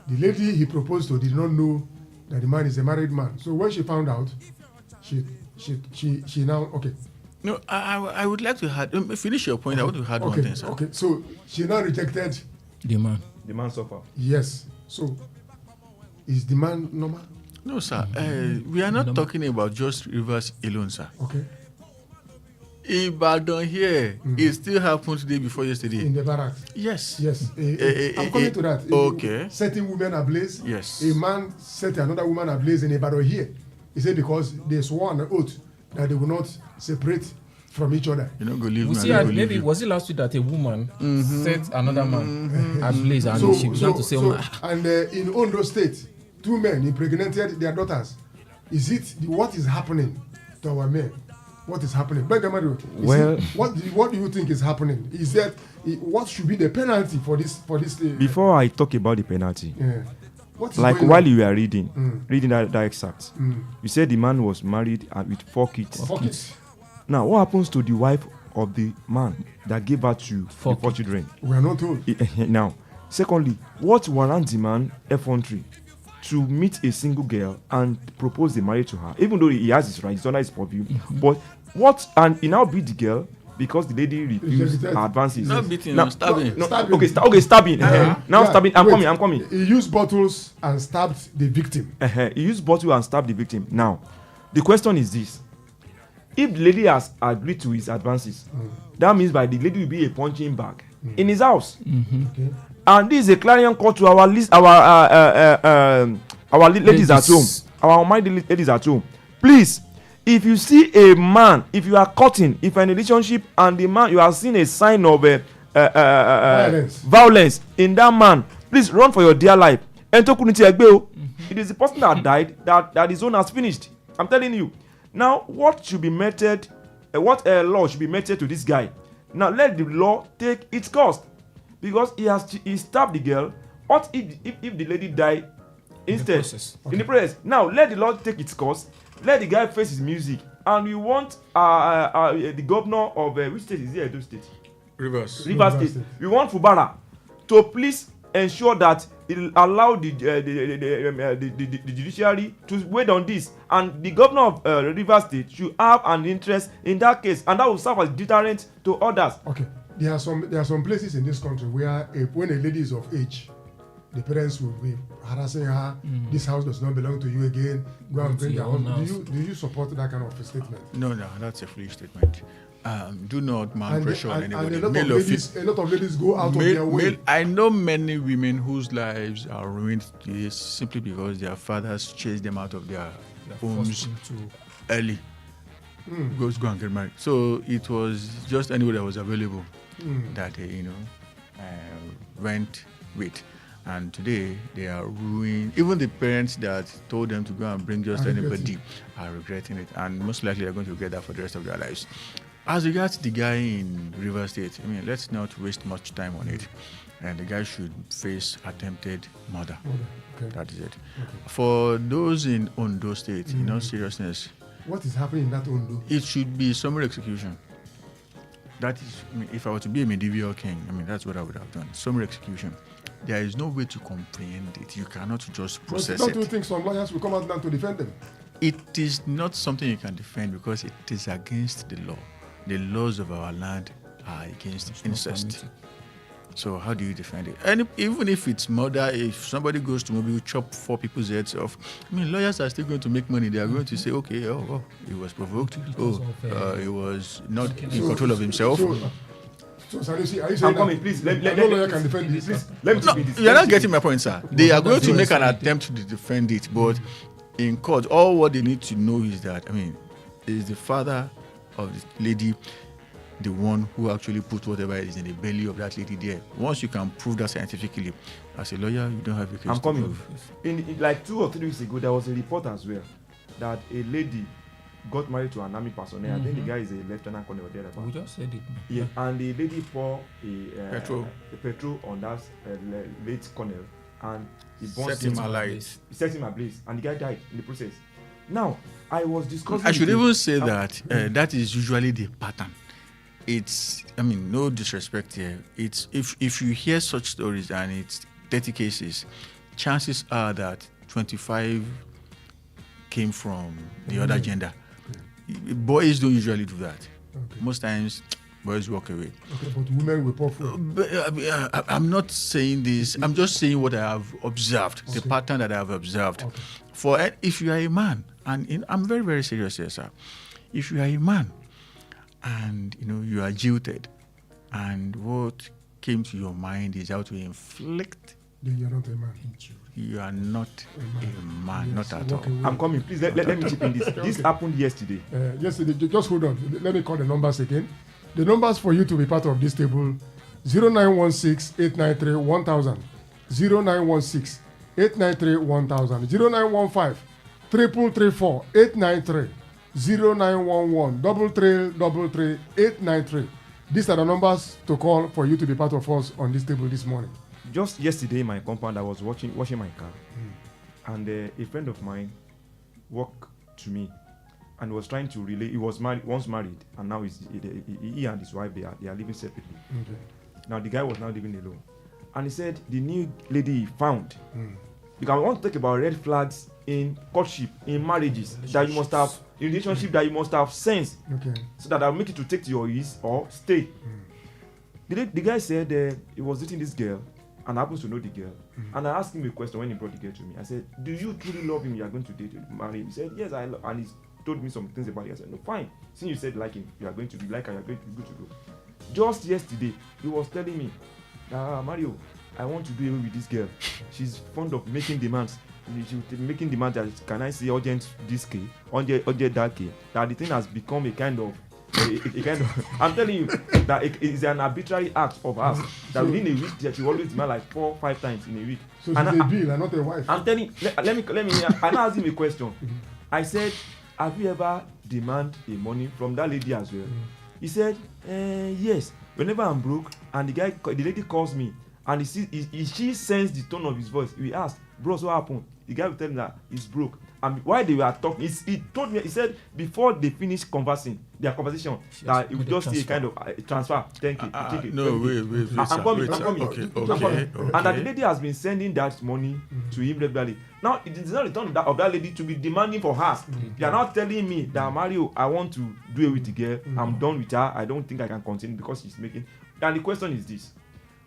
Speaker 5: The lady he proposed to did not know that the man is a married man. So when she found out, she now, okay.
Speaker 6: No, I would like to finish your point.
Speaker 5: Okay.
Speaker 6: I want to add one thing, sir.
Speaker 5: Okay, so she now rejected.
Speaker 7: The man.
Speaker 8: The man suffer.
Speaker 5: Yes. So is the man normal?
Speaker 6: No, sir. We are not talking about just Rivers alone, sir.
Speaker 5: Okay.
Speaker 6: Ibadan here, it still happened today before yesterday.
Speaker 5: In the barracks?
Speaker 6: Yes.
Speaker 5: Yes. I'm coming to that.
Speaker 6: Okay.
Speaker 5: Setting women ablaze.
Speaker 6: Yes.
Speaker 5: A man set another woman ablaze in Ibadan here. He said because they swore an oath that they will not separate from each other.
Speaker 6: You're not going to leave me.
Speaker 7: Maybe was it last week that a woman set another man ablaze and she began to say,
Speaker 5: and in Ondo State, 2 men impregnated their daughters. Is it what is happening to our men? What is happening?
Speaker 8: Well,
Speaker 5: what do you think is happening? Is that what should be the penalty for this?
Speaker 8: Before I talk about the penalty,
Speaker 5: what is
Speaker 8: like
Speaker 5: going
Speaker 8: while
Speaker 5: on?
Speaker 8: you were reading that excerpt, you said the man was married with 4 kids.
Speaker 5: 4 kids.
Speaker 8: Now, what happens to the wife of the man that gave birth to the 4 children?
Speaker 5: We are not told.
Speaker 8: Now, secondly, what warrants the man effrontery to meet a single girl and propose the marriage to her, even though he has his right, it's under his purview. But what, and he now beat the girl because the lady refused her advances.
Speaker 6: Not beating, no, stabbing.
Speaker 8: No, stabbing. Stabbing. Now stabbing. I'm coming.
Speaker 5: He used bottles and stabbed the victim.
Speaker 8: He used bottle and stabbed the victim. Now, the question is this: if the lady has agreed to his advances, that means by the lady will be a punching bag in his house.
Speaker 5: Okay.
Speaker 8: And this is a clarion call to our ladies at home, our married ladies at home. Please, if you see a man, if you are courting, if you're in a relationship and the man, you are seeing a sign of violence in that man, please run for your dear life. It is the person that died that his own has finished. I'm telling you. Now, what should be meted? What law should be meted to this guy? Now, let the law take its course. Because he stabbed the girl. What if the lady died instead? In the process. Now let the law take its course. Let the guy face his music. And we want the governor of which state is it? Edo State. Rivers State. We want Fubara to please ensure that it will allow the judiciary to wait on this. And the governor of Rivers State should have an interest in that case, and that will serve as deterrent to others.
Speaker 5: Okay. There are some places in this country where when a lady is of age, the parents will be harassing her. This house does not belong to you again. Go and bring her home. Do you support that kind of a statement?
Speaker 6: No, that's a foolish statement. Do not pressure on anybody.
Speaker 5: And a lot of ladies go out of their way.
Speaker 6: I know many women whose lives are ruined today simply because their fathers chased them out of their homes early. Go and get married. So it was just anybody that was available that went with. And today they are ruined. Even the parents that told them to go and bring just anybody are regretting it, and most likely they're going to regret that for the rest of their lives. As regards the guy in River State, let's not waste much time on it. And the guy should face attempted murder.
Speaker 5: Okay.
Speaker 6: That is it. Okay. For those in Ondo State, in all seriousness,
Speaker 5: what is happening in that Ondo?
Speaker 6: It should be summary execution. That is, if I were to be a medieval king, that's what I would have done. Summary execution. There is no way to comprehend it. You cannot just process it.
Speaker 5: Don't you think some lawyers will come out now to defend them?
Speaker 6: It is not something you can defend because it is against the law. The laws of our land are against incest. So how do you defend it? And even if it's murder, if somebody goes to maybe chop 4 people's heads off, lawyers are still going to make money. They are going to say, okay, he was provoked. He was not in control of himself.
Speaker 5: So Sanusi, are you saying
Speaker 8: coming, please. No
Speaker 5: lawyer can defend this?
Speaker 8: Please, let me speak this.
Speaker 6: You're not getting my point, sir. They are going to make an attempt to defend it, but in court, all what they need to know is that, is the father of the lady the one who actually put whatever is in the belly of that lady there. Once you can prove that scientifically, as a lawyer, you don't have a case
Speaker 8: I'm
Speaker 6: to
Speaker 8: coming.
Speaker 6: prove.
Speaker 8: In like 2 or 3 weeks ago, there was a report as well that a lady got married to an army personnel. I think the guy is a lieutenant colonel there.
Speaker 7: We just said it.
Speaker 8: Yeah, and the lady poured
Speaker 6: Petrol.
Speaker 8: petrol on that late colonel, and he
Speaker 6: Set him alight.
Speaker 8: set him ablaze, and the guy died in the process. Now, I was discussing.
Speaker 6: I should even say that that is usually the pattern. It's, I mean, no disrespect here. It's if you hear such stories and it's 30 cases, chances are that 25 came from the other gender. Boys don't usually do that. Most times, boys walk away.
Speaker 5: Okay, but women will pour
Speaker 6: I'm not saying this. I'm just saying what I have observed, the pattern that I have observed. If you are a man, and I'm very, very serious here, sir. If you are a man, and you are jilted, and what came to your mind is how to inflict.
Speaker 5: Then you're not a man.
Speaker 6: You are not a man,
Speaker 5: Yes,
Speaker 6: not at all.
Speaker 8: I'm coming. Please let me chip in this. This happened yesterday.
Speaker 5: Yesterday, just hold on. Let me call the numbers again. The numbers for you to be part of this table: 0916-893-1000, 0916-893-1000, 0915-334-893, 0911-333-893. These are the numbers to call for you to be part of us on this table this morning.
Speaker 8: Just yesterday in my compound, I was washing my car, and a friend of mine walked to me and was trying to relate. He was once married, and now he and his wife they are living separately.
Speaker 5: Okay.
Speaker 8: Now the guy was now living alone, and he said the new lady he found. Because I want to talk about red flags in courtship, in marriages that you must have, in relationship that you must have sense, so that I'll make it to take to your ease or stay. The guy said he was dating this girl and happens to know the girl. And I asked him a question when he brought the girl to me. I said, "Do you truly love him? You are going to marry him?" He said, "Yes, I love." And he told me some things about it. I said, "No, fine. Since you said like him, you are going to be like her, you are going to be good to go." Just yesterday, he was telling me, "Mario, I want to do away with this girl. She's fond of making demands. She's making demands that, can I say urgent this case, urgent that case?" That the thing has become a kind of I'm telling you that it is an arbitrary act of us that within a week that you always demand like 4 or 5 times in a week.
Speaker 5: So she's a bill and not a wife.
Speaker 8: I'm telling let me I now ask him a question. I said, "Have you ever demand a money from that lady as well?" He said, "Yes. Whenever I'm broke and the lady calls me and she sends the tone of his voice, we ask, 'Bros, what happened?' The guy will tell me that he's broke. And while they were talking, he told me, he said before they finished their conversation, that it would just see a kind of transfer. Thank you.
Speaker 6: No, wait.
Speaker 8: I'm coming.
Speaker 6: Okay.
Speaker 8: And that the lady has been sending that money to him regularly. Now, it is not the turn of that lady to be demanding for her. You are not telling me that, "Mario, I want to do it with the girl. I'm done with her. I don't think I can continue because she's making." And the question is this.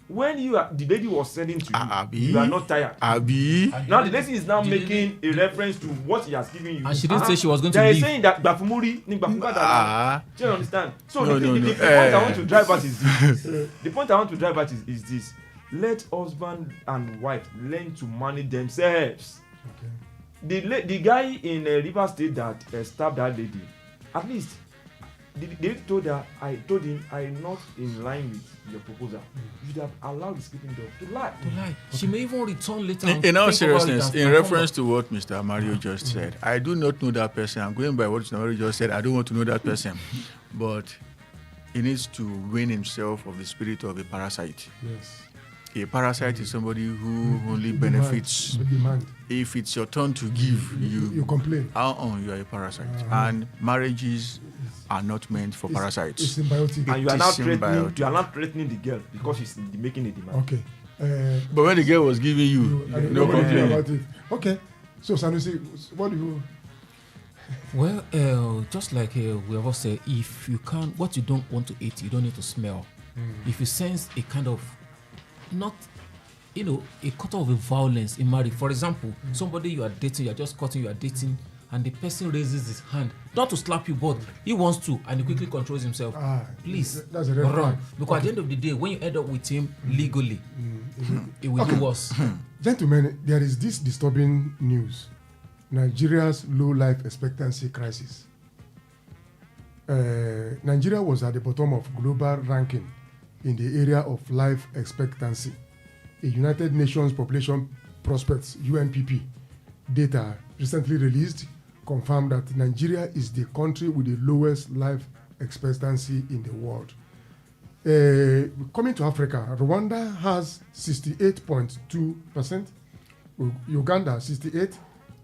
Speaker 8: When the lady was sending to you, you are not tired. Now the lady is now making a reference to what he has given you.
Speaker 7: And she didn't say she was going to
Speaker 8: leave.
Speaker 7: leave.
Speaker 8: They are saying that Bafumuri, do you understand? So the point I want to drive at is this. The point I want to drive at is this. Let husband and wife learn to manage themselves. The guy in River State that stabbed that lady, at least the lady told him, "I'm not in line with your proposal." You should have allowed the sleeping dog to lie.
Speaker 7: She may even return later.
Speaker 6: In all seriousness, in reference to what Mr. Mario just said, I do not know that person. I'm going by what Mr. Mario just said. I don't want to know that person. But he needs to win himself of the spirit of a parasite.
Speaker 5: Yes.
Speaker 6: A parasite is somebody who only benefits. If it's your turn to give, you complain. You are a parasite. And marriages are not meant for parasites.
Speaker 5: It's symbiotic.
Speaker 8: And you are not threatening the girl because she's making a demand.
Speaker 5: Okay.
Speaker 6: But when the girl was giving you no complaint
Speaker 5: about it. Okay. So Sanusi, what do you?
Speaker 7: Well, just like we have said, if you can't, what you don't want to eat, you don't need to smell. If you sense a kind of a cut of a violence in marriage, for example, somebody you are dating, you are just cutting, you are dating, and the person raises his hand, not to slap you, but he wants to, and he quickly controls himself. Please
Speaker 5: that's a red
Speaker 7: run,
Speaker 5: flag.
Speaker 7: because at the end of the day, when you end up with him legally, it will be worse.
Speaker 5: Gentlemen, there is this disturbing news: Nigeria's low life expectancy crisis. Nigeria was at the bottom of global ranking in the area of life expectancy. A United Nations Population Prospects (UNPP) data recently released confirmed that Nigeria is the country with the lowest life expectancy in the world. Coming to Africa, Rwanda has 68.2%, Uganda 68%,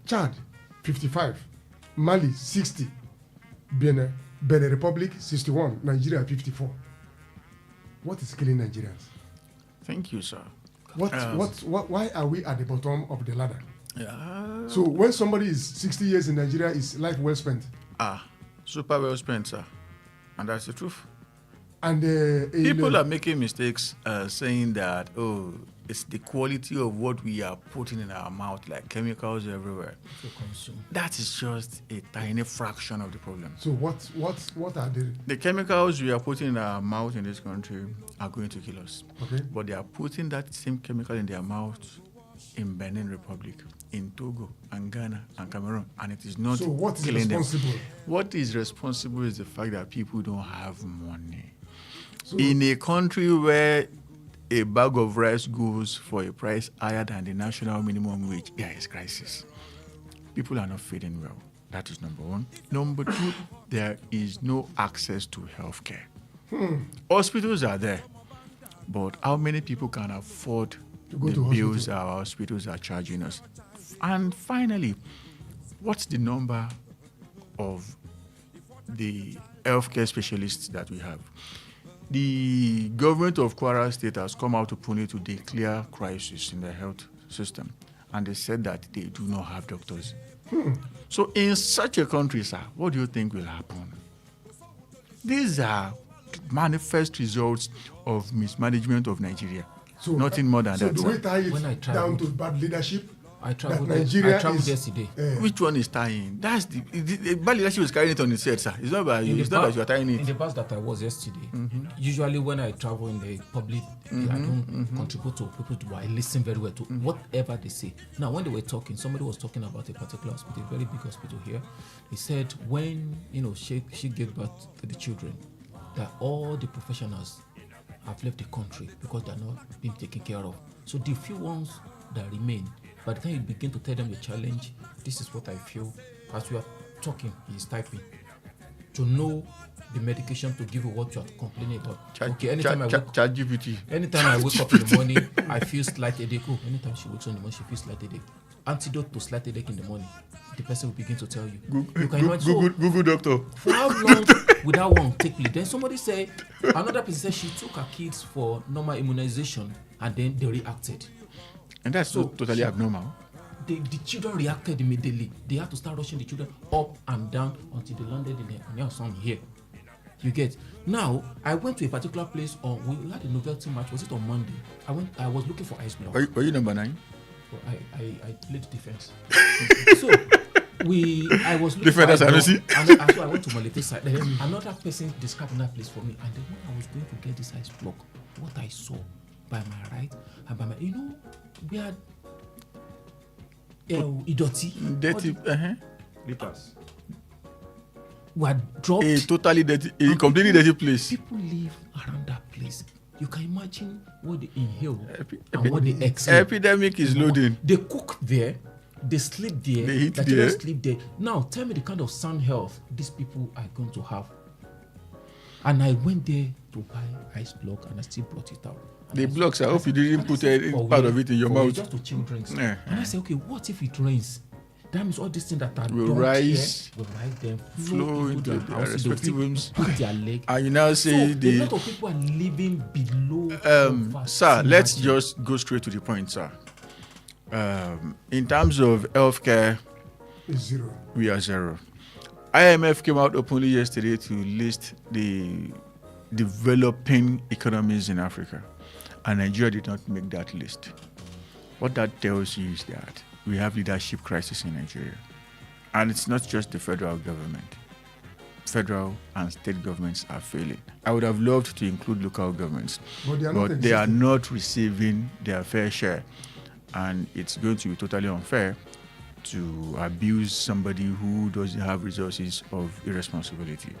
Speaker 5: Chad 55%, Mali 60%, Benin Republic 61%, Nigeria 54%. What is killing Nigerians?
Speaker 6: Thank you, sir.
Speaker 5: Why are we at the bottom of the ladder?
Speaker 6: Yeah.
Speaker 5: So when somebody is 60 years in Nigeria, is life well spent?
Speaker 6: Super well spent, sir. And that's the truth.
Speaker 5: And
Speaker 6: people are making mistakes saying that, it's the quality of what we are putting in our mouth, like chemicals everywhere. That is just a tiny fraction of the problem.
Speaker 5: So what are
Speaker 6: the chemicals we are putting in our mouth in this country are going to kill us.
Speaker 5: Okay.
Speaker 6: But they are putting that same chemical in their mouth in Benin Republic, in Togo, and Ghana, and Cameroon, and it is not killing them. So what is responsible? What is responsible is the fact that people don't have money. So in a country where a bag of rice goes for a price higher than the national minimum wage, there is crisis. People are not feeding well. That is number one. Number two, there is no access to healthcare. Hospitals are there, but how many people can afford the bills our hospitals are charging us? And finally, what's the number of the healthcare specialists that we have? The government of Kwara State has come out openly to declare crisis in the health system, and they said that they do not have doctors. So in such a country, sir, what do you think will happen? These are manifest results of mismanagement of Nigeria. So nothing more than that.
Speaker 5: So do we tie it down to bad leadership?
Speaker 7: I traveled yesterday.
Speaker 6: Which one is tying? That's the bad leadership is carrying it on its head, sir. It's not about you. It's not that you are tying it.
Speaker 7: In the bus that I was yesterday, usually when I travel in the public, I don't contribute to people. I listen very well to whatever they say. Now, when they were talking, somebody was talking about a particular hospital, a very big hospital here. He said when she gave birth to the children, that all the professionals have left the country because they are not being taken care of. So the few ones that remain, by the time you begin to tell them the challenge, this is what I feel. As we are talking, he is typing. To know the medication to give you what you are complaining about. Anytime I wake up in the morning, I feel slight headache. Anytime she wakes up in the morning, she feels slight headache. Antidote to slight headache in the morning. The person will begin to tell you.
Speaker 6: Google doctor.
Speaker 7: For how long would that one take place? Then somebody say, another person said she took her kids for normal immunization and then they reacted.
Speaker 6: And that's totally abnormal.
Speaker 7: The children reacted immediately. They had to start rushing the children up and down until they landed in the son here. You get? Now, I went to a particular place we had a novelty match. Was it on Monday? I was looking for ice block.
Speaker 6: Were you number 9?
Speaker 7: Well, I played defense. So I was looking
Speaker 6: for ice block.
Speaker 7: So I went to Malete side. Then another person described that place for me. And then when I was going to get this ice block, what I saw by my right and by my, we had idoti.
Speaker 6: Dirty,
Speaker 8: Lippers.
Speaker 7: We had dropped.
Speaker 6: A totally dirty, a completely dirty place.
Speaker 7: People live around that place. You can imagine what they inhale and what they exhale.
Speaker 6: Epidemic is loading.
Speaker 7: They cook there, they sleep there,
Speaker 6: they eat there.
Speaker 7: Sleep there. Now, tell me the kind of sound health these people are going to have. And I went there to buy ice block and I still brought it out.
Speaker 6: The blocks, I hope you didn't put any part of it in your mouth.
Speaker 7: Just to chill drinks. And I said, okay, what if it rains? That means all these things that are
Speaker 6: will rise,
Speaker 7: them,
Speaker 6: flow into their respective rooms.
Speaker 7: Put their leg.
Speaker 6: And you now say
Speaker 7: a lot of people are living below.
Speaker 6: Sir, let's just go straight to the point, sir. In terms of healthcare, we are zero. IMF came out openly yesterday to list the developing economies in Africa, and Nigeria did not make that list. What that tells you is that we have leadership crisis in Nigeria, and it's not just the federal government. Federal and state governments are failing. I would have loved to include local governments, but they are not receiving their fair share, and it's going to be totally unfair to abuse somebody who doesn't have resources of irresponsibility.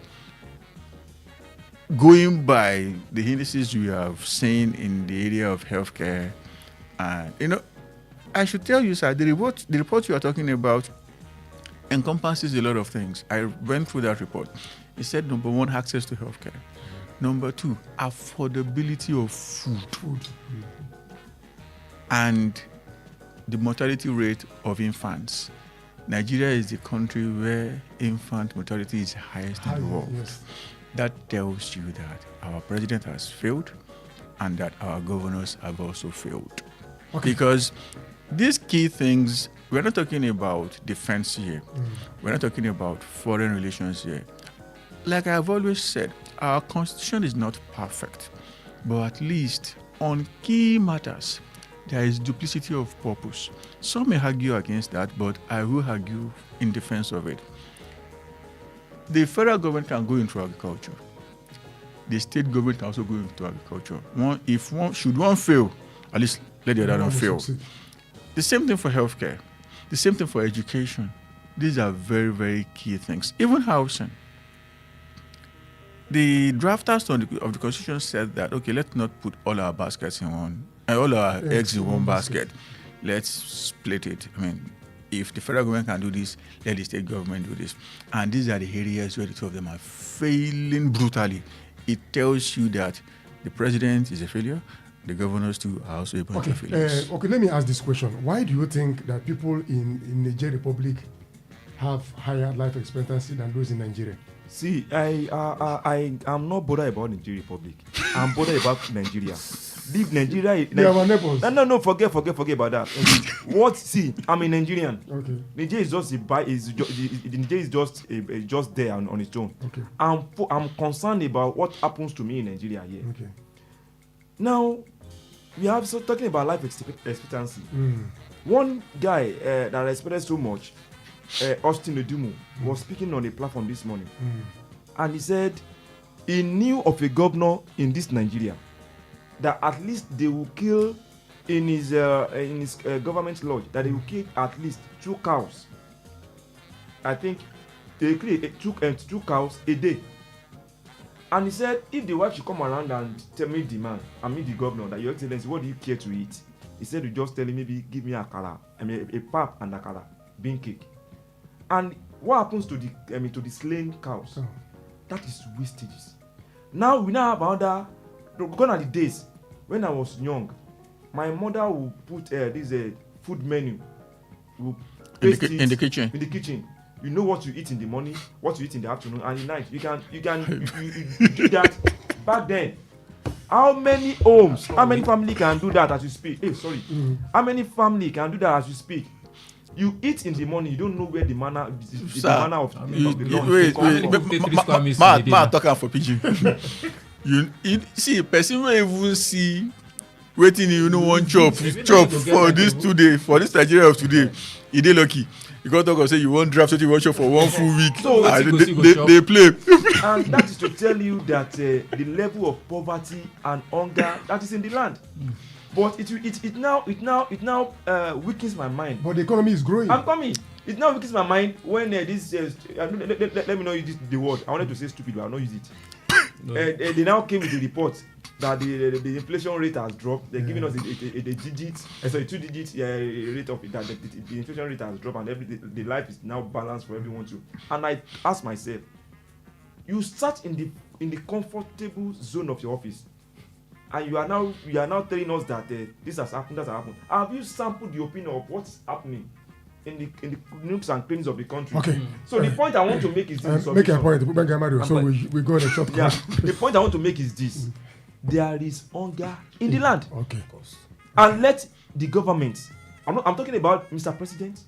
Speaker 6: going by the indices we have seen in the area of healthcare, I should tell you, sir, the report you are talking about encompasses a lot of things. I went through that report. It said, number one, access to healthcare. Number two, affordability of food. And the mortality rate of infants. Nigeria is the country where infant mortality is highest in the world.
Speaker 5: Yes.
Speaker 6: That tells you that our president has failed and that our governors have also failed.
Speaker 5: Okay.
Speaker 6: Because these key things, we're not talking about defense here. We're not talking about foreign relations here. Like I've always said, our constitution is not perfect, but at least on key matters, there is duplicity of purpose. Some may argue against that, but I will argue in defense of it. The federal government can go into agriculture. The state government can also go into agriculture. Should one fail, at least let the other one fail. The same thing for healthcare. The same thing for education. These are very, very key things. Even housing. The drafters of the Constitution said that, okay, let's not put all our baskets in one, all our eggs in one basket. Let's split it. I mean, if the federal government can do this, let the state government do this. And these are the areas where the two of them are failing brutally. It tells you that the president is a failure. The governors too are also a bunch of failures.
Speaker 5: Okay, let me ask this question. Why do you think that people in Niger Republic have higher life expectancy than those in Nigeria?
Speaker 8: See, I am not bothered about Nigeria Republic. I'm bothered about Nigeria. Leave Nigeria.
Speaker 5: They are our neighbors.
Speaker 8: No, forget about that. What? See, I'm a Nigerian.
Speaker 5: Okay.
Speaker 8: Nigeria is just Nigeria is just there on its own.
Speaker 5: Okay.
Speaker 8: I'm concerned about what happens to me in Nigeria here.
Speaker 5: Okay.
Speaker 8: Now, we have talking about life expectancy. One guy that I respected so much, Austin Odumu, was speaking on a platform this morning, and he said he knew of a governor in this Nigeria that at least they will kill in his government lodge, that they will kill at least 2 cows. I think they kill 2 cows a day. And he said, if the wife should come around and tell me the man, the governor, that Your Excellency, what do you care to eat? He said, you just tell him, maybe give me a pap and akara, bean cake. And what happens to the slain cows?
Speaker 5: Oh.
Speaker 8: That is wastages. Now we now have another. Gone are the days when I was young. My mother will put this food menu.
Speaker 6: In the kitchen.
Speaker 8: In the kitchen. You know what you eat in the morning, what you eat in the afternoon, and in the night. You do that. Back then, how many homes, how many family can do that as you speak? How many family can do that as you speak? You eat in the morning, you don't know where the manner of the lunch
Speaker 6: comes from. Ma talking for pigeon. You see, a person will even see waiting. You know, one chop for this today, for this Nigeria of today. He dey lucky. You got to talk and say you won't draft something workshop for 1 full week.
Speaker 8: So
Speaker 6: they play.
Speaker 8: And that is to tell you that the level of poverty and hunger that is in the land. But it now weakens my mind.
Speaker 5: But the economy is growing.
Speaker 8: I'm coming. It now weakens my mind when this. Let me not use the word. I wanted to say stupid, but I'll not use it. No. They now came with the report that the inflation rate has dropped. They're giving us a 2-digit rate of it, that the inflation rate has dropped, and the life is now balanced for everyone too. And I ask myself, you sat in the comfortable zone of your office, and you are now telling us that this has happened, that has happened. Have you sampled the opinion of what's happening in the nooks and crannies of the country?
Speaker 5: Okay.
Speaker 8: So the point I want to make is this.
Speaker 5: Make a point. So we go on a short
Speaker 8: yeah. The point I want to make is this. There is hunger in the land.
Speaker 5: Okay.
Speaker 8: And let the government, I'm talking about Mr. President,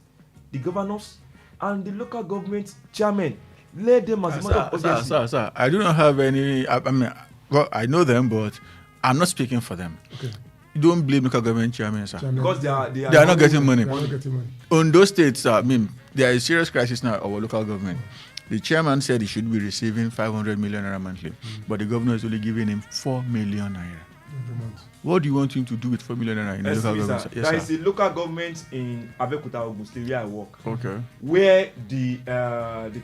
Speaker 8: the governors, and the local government chairman. Let them as a matter of urgency.
Speaker 6: Sir, I do not have any. I know them, but I'm not speaking for them.
Speaker 5: Okay.
Speaker 6: Don't blame local government chairman, sir.
Speaker 8: Because they are
Speaker 6: not getting money.
Speaker 5: They are not getting money.
Speaker 6: On those states, there is a serious crisis now. Our local government. The chairman said he should be receiving 500 million naira monthly, but the governor is only giving him 4 million naira.
Speaker 5: Every month.
Speaker 6: What do you want him to do with 4 million naira in the local government?
Speaker 8: Yes, there is a local government in Abeokuta, Ogun State, where I work.
Speaker 6: Okay.
Speaker 8: Where the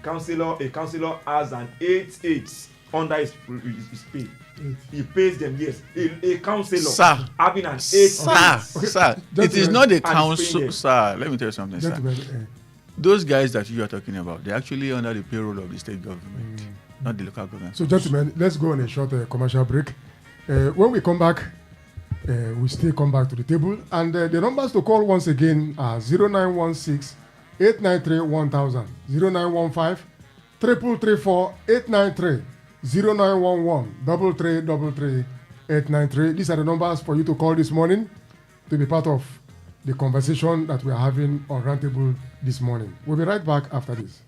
Speaker 8: councillor has an 8/8 under his pay. He pays them, yes. A counselor
Speaker 6: Sir,
Speaker 8: having an 8
Speaker 6: sir, it is not a council, sir. Let me tell you something, sir. Those guys that you are talking about, they're actually under the payroll of the state government, not the local government.
Speaker 5: So, gentlemen, let's go on a short commercial break. When we come back, we still come back to the table. And the numbers to call once again are 0916 893 1000, 0915 334 893, 0911 333 893. These are the numbers for you to call this morning to be part of the conversation that we are having on Roundtable this morning. We'll be right back after this.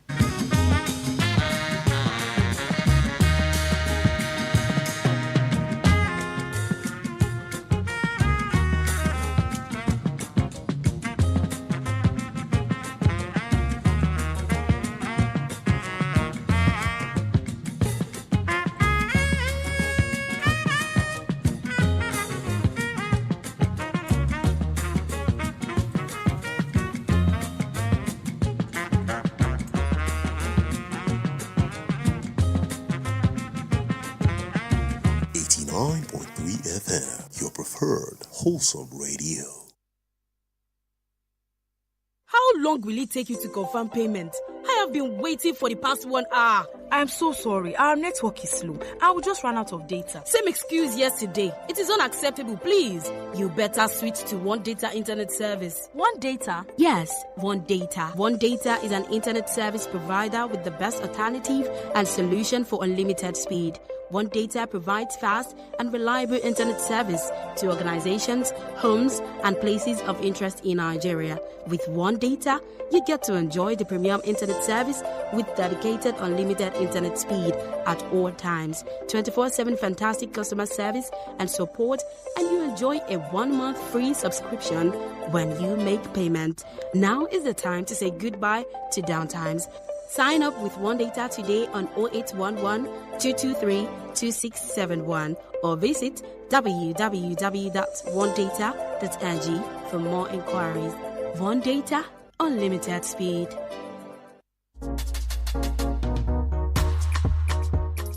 Speaker 2: Your preferred wholesome radio.
Speaker 10: How long will it take you to confirm payment? I have been waiting for the past 1 hour. I'm so sorry. Our network is slow. I will just run out of data. Same excuse yesterday. It is unacceptable, please. You better switch to One Data Internet Service. One Data? Yes, One Data. One Data is an internet service provider with the best alternative and solution for unlimited speed. One Data provides fast and reliable internet service to organizations, homes, and places of interest in Nigeria. With One Data, you get to enjoy the premium internet service with dedicated unlimited internet speed at all times, 24/7 fantastic customer service and support, and you enjoy a 1-month free subscription when you make payment. Now is the time to say goodbye to downtimes. Sign up with One Data today on 0811 223 2671 or visit www.onedata.ng for more inquiries. One Data, unlimited speed.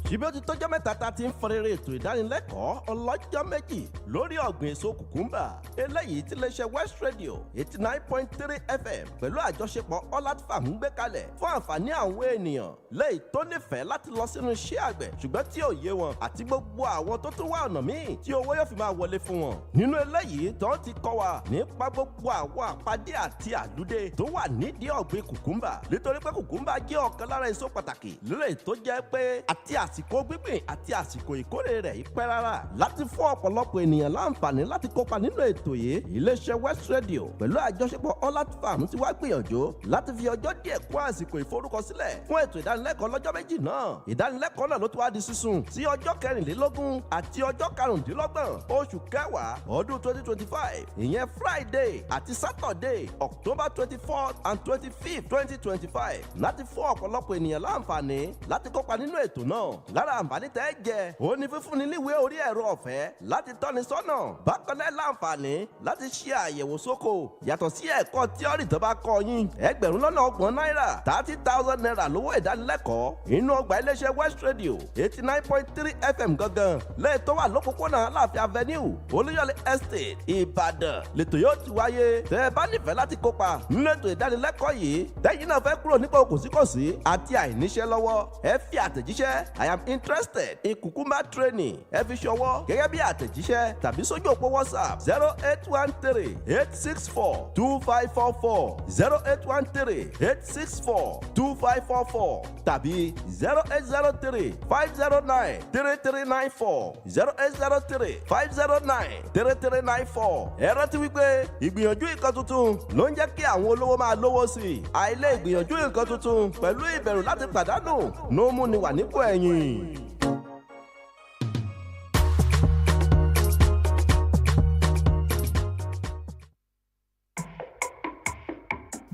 Speaker 11: ṣùgbọ́n ti tọ́jọ́ mẹ́ta tá a ti ń fọrẹ́rẹ́ ètò ìdánilẹ́kọ̀ọ́ ọlọ́jọ́ méjì lórí ọ̀gbìn èso kùkúmbà eléyìí tí iléeṣẹ́ West Radio 89.3 FM pẹ̀lú àjọṣepọ̀ Olat Farm ń gbé kalẹ̀ fún àǹfààní àwọn ènìyàn léyìí tó nífẹ̀ẹ́ láti lọ sínú iṣẹ́ àgbẹ̀ ṣùgbọ́n tí ò yé wọn àti gbogbo àwọn tó tún wá ọ̀nà míì tí owó yóò fi máa wọlé fún wọn. nínú eléyìí tó ti kọ́ wa nípa gbogbo àwọn àpàdé àti àlùdé tó wà nídìí ọ̀gbìn kùkúmbà nítorí pé kùkúmbà jẹ́ ọ̀kan lára èso pàtàkì lélẹ̀ tó jẹ́ pé àti àsìkò gbígbìn àti àsìkò ìkórè rẹ̀ ìpẹ́ rárá láti fún ọ̀pọ̀lọpọ̀ ènìyàn láǹfààní láti kópa nínú ètò yìí iléeṣẹ́ West Radio pẹ̀lú àjọṣepọ̀ Olat Farm ti wá gbìyànjú láti fi ọjọ́ díẹ̀ kún àsìkò ìforúkọsílẹ̀ fún ètò ìdánilẹ́kọ̀ọ́ lọ́jọ́ méjì náà ìdánilẹ́kọ̀ọ́ náà ló ti wá di sísún sí ọjọ́ 24 àti ọjọ́ 25 oṣù kẹwàá ọdún 2025 ìyẹn Friday àti Saturday October 24th and 25th 2025 láti fún ọ̀pọ̀lọpọ̀ ènìyàn láǹfààní láti kópa nínú ètò náà lára àǹfààní tẹ́ jẹ ó ní fífúnni níwèé orí ẹ̀rọ ọ̀fẹ́ láti tọ́ni sọ́nà bákan náà láǹfààní láti ṣe àyẹ̀wò sóko yàtọ̀ sí ẹ̀kọ́ tíọ́rì tó bá kọ́ yín $30,000 30,000 lówó ìdánilẹ́kọ̀ọ́ inú ọgbà iléeṣẹ́ West Radio 89.3 FM gangan lẹ́yìn tó wà lópòpónà Aláàfin Avenue Olúyọ̀lé Estate Ìbàdàn lẹ́tọ̀ yóò ti wáyé tẹ́ ẹ bá nífẹ̀ẹ́ láti kópa nínú ètò ìdánilẹ́kọ̀ọ́ yìí tẹ́yìn náà fẹ́ kúrò nípò kòsíkòsí àti àìníṣẹ́ lọ́wọ́ ẹ fi àtẹ̀jíṣẹ́ I am interested in cucumber training ẹ fi ṣọwọ́ gẹ́gẹ́ bí àtẹ̀jíṣẹ́ tàbí sójú òpó WhatsApp 0813-864-2544 0813-864-2544 tàbí 0803-509-3394 0803-509-3394 ẹ rántí wípé ìgbìyànjú nǹkan tuntun ló ń jẹ́ kí àwọn olówó máa lówó sí i àìlè ìgbìyànjú nǹkan tuntun pẹ̀lú ìbẹ̀rù láti pàdánù ló mú ni wà nípò ẹ̀yìn.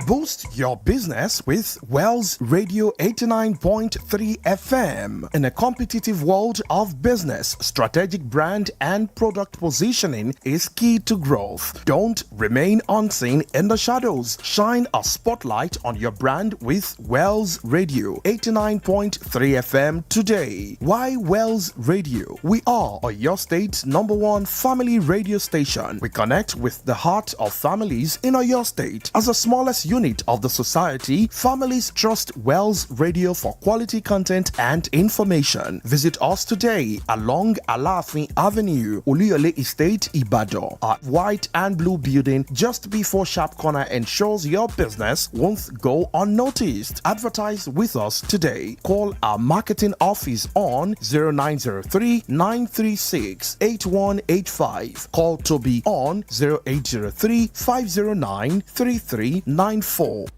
Speaker 12: Boost your business with Wells Radio 89.3 FM. In a competitive world of business, strategic brand and product positioning is key to growth. Don't remain unseen in the shadows. Shine a spotlight on your brand with Wells Radio 89.3 FM today. Why Wells Radio? We are your state's #1 family radio station. We connect with the heart of families in your state. As the smallest unit of the society, families trust Wells Radio for quality content and information. Visit us today along Alafin Avenue, Oluyole Estate, Ibadan. Our white and blue building just before Sharp Corner ensures your business won't go unnoticed. Advertise with us today. Call our marketing office on 0903 936 8185. Call Toby on 0803 509 3394.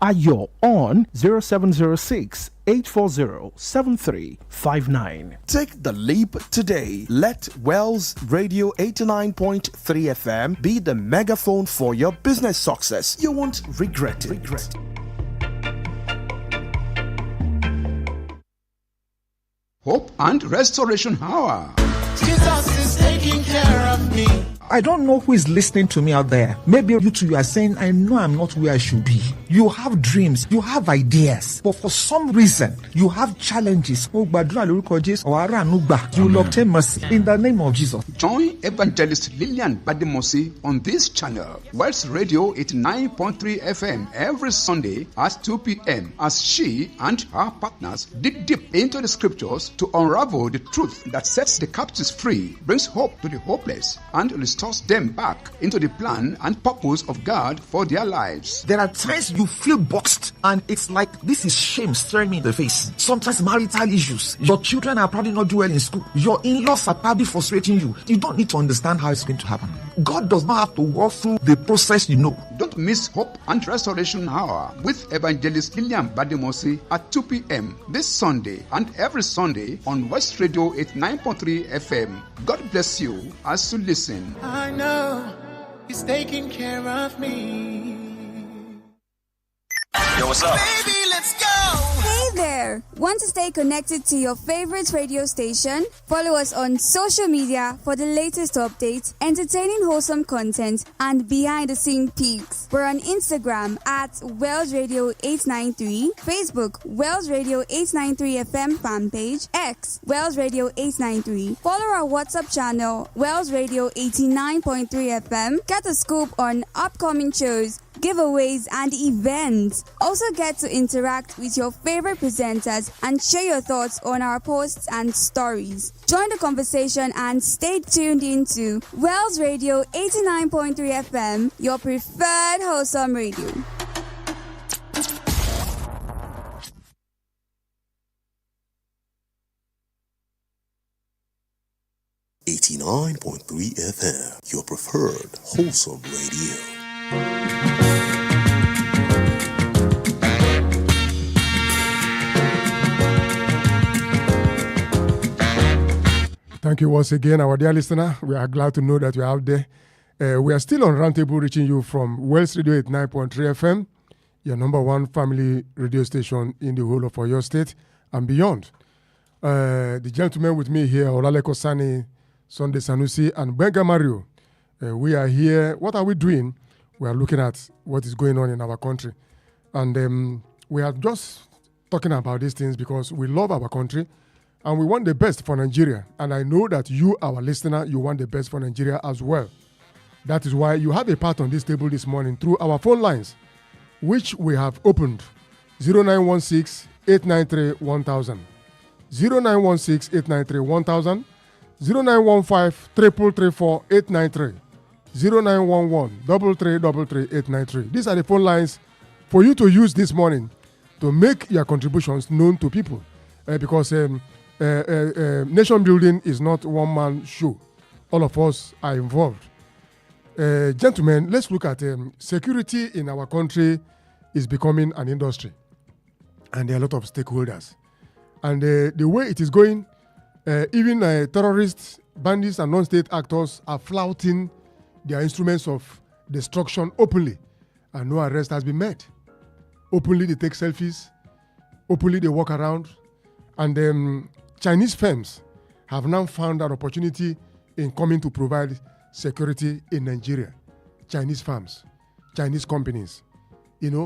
Speaker 12: Ayo on 0706 840-7359. Take the leap today. Let Wells Radio 89.3 FM be the megaphone for your business success. You won't regret it.
Speaker 13: Hope and Restoration Hour.
Speaker 14: Jesus is taking care of me. I don't know who is listening to me out there. Maybe you two, you are saying, I know I'm not where I should be. You have dreams, you have ideas, but for some reason, you have challenges. You will obtain mercy in the name of Jesus.
Speaker 13: Join Evangelist Lillian Badimosi on this channel, Wells Radio 89.3 FM, every Sunday at 2 p.m. as she and her partners dig deep into the scriptures to unravel the truth that sets the captives free, brings hope to the hopeless, and restores them back into the plan and purpose of God for their lives.
Speaker 14: There are times you feel boxed and it's like this is shame staring me in the face. Sometimes marital issues. Your children are probably not doing well in school. Your in-laws are probably frustrating you. You don't need to understand how it's going to happen. God does not have to walk through the process you know.
Speaker 13: Don't miss Hope and Restoration Hour with Evangelist Lillian Badimosi at 2 p.m. this Sunday and every Sunday on West Radio 89.3 FM. God bless you as you listen.
Speaker 14: I know He's taking care of me.
Speaker 15: Yo, what's up?
Speaker 14: Baby, let's go!
Speaker 1: Hey there! Want to stay connected to your favorite radio station? Follow us on social media for the latest updates, entertaining wholesome content, and behind-the-scene peaks. We're on Instagram at Wells Radio 893, Facebook Wells Radio 893 FM fan page, X Wells Radio 893. Follow our WhatsApp channel Wells Radio 89.3 FM. Get a scoop on upcoming shows, giveaways, and events. Also get to interact with your favorite presenters and share your thoughts on our posts and stories. Join the conversation and stay tuned into Wells Radio 89.3 FM, your preferred wholesome radio.
Speaker 2: .3 FM, your preferred wholesome radio.
Speaker 5: Thank you once again, our dear listener. We are glad to know that you're out there. We are still on Roundtable, reaching you from Wells Radio 89.3 FM, your #1 family radio station in the whole of Oyo State and beyond. The gentlemen with me here, Olaleko Sani, Sunday Sanusi, and Benga Mario, we are here. What are we doing? We are looking at what is going on in our country. And we are just talking about these things because we love our country and we want the best for Nigeria. And I know that you, our listener, you want the best for Nigeria as well. That is why you have a part on this table this morning through our phone lines, which we have opened 0916-893-1000, 0916-893-1000, 0915-333-4893, 0911-333-893. These are the phone lines for you to use this morning to make your contributions known to people. Because nation building is not one-man show. All of us are involved. Gentlemen, let's look at security in our country is becoming an industry. And there are a lot of stakeholders. And the way it is going, even terrorists, bandits, and non-state actors are flouting their instruments of destruction openly, and no arrest has been made. Openly they take selfies. Openly they walk around. And Chinese firms have now found an opportunity in coming to provide security in Nigeria. Chinese firms, Chinese companies,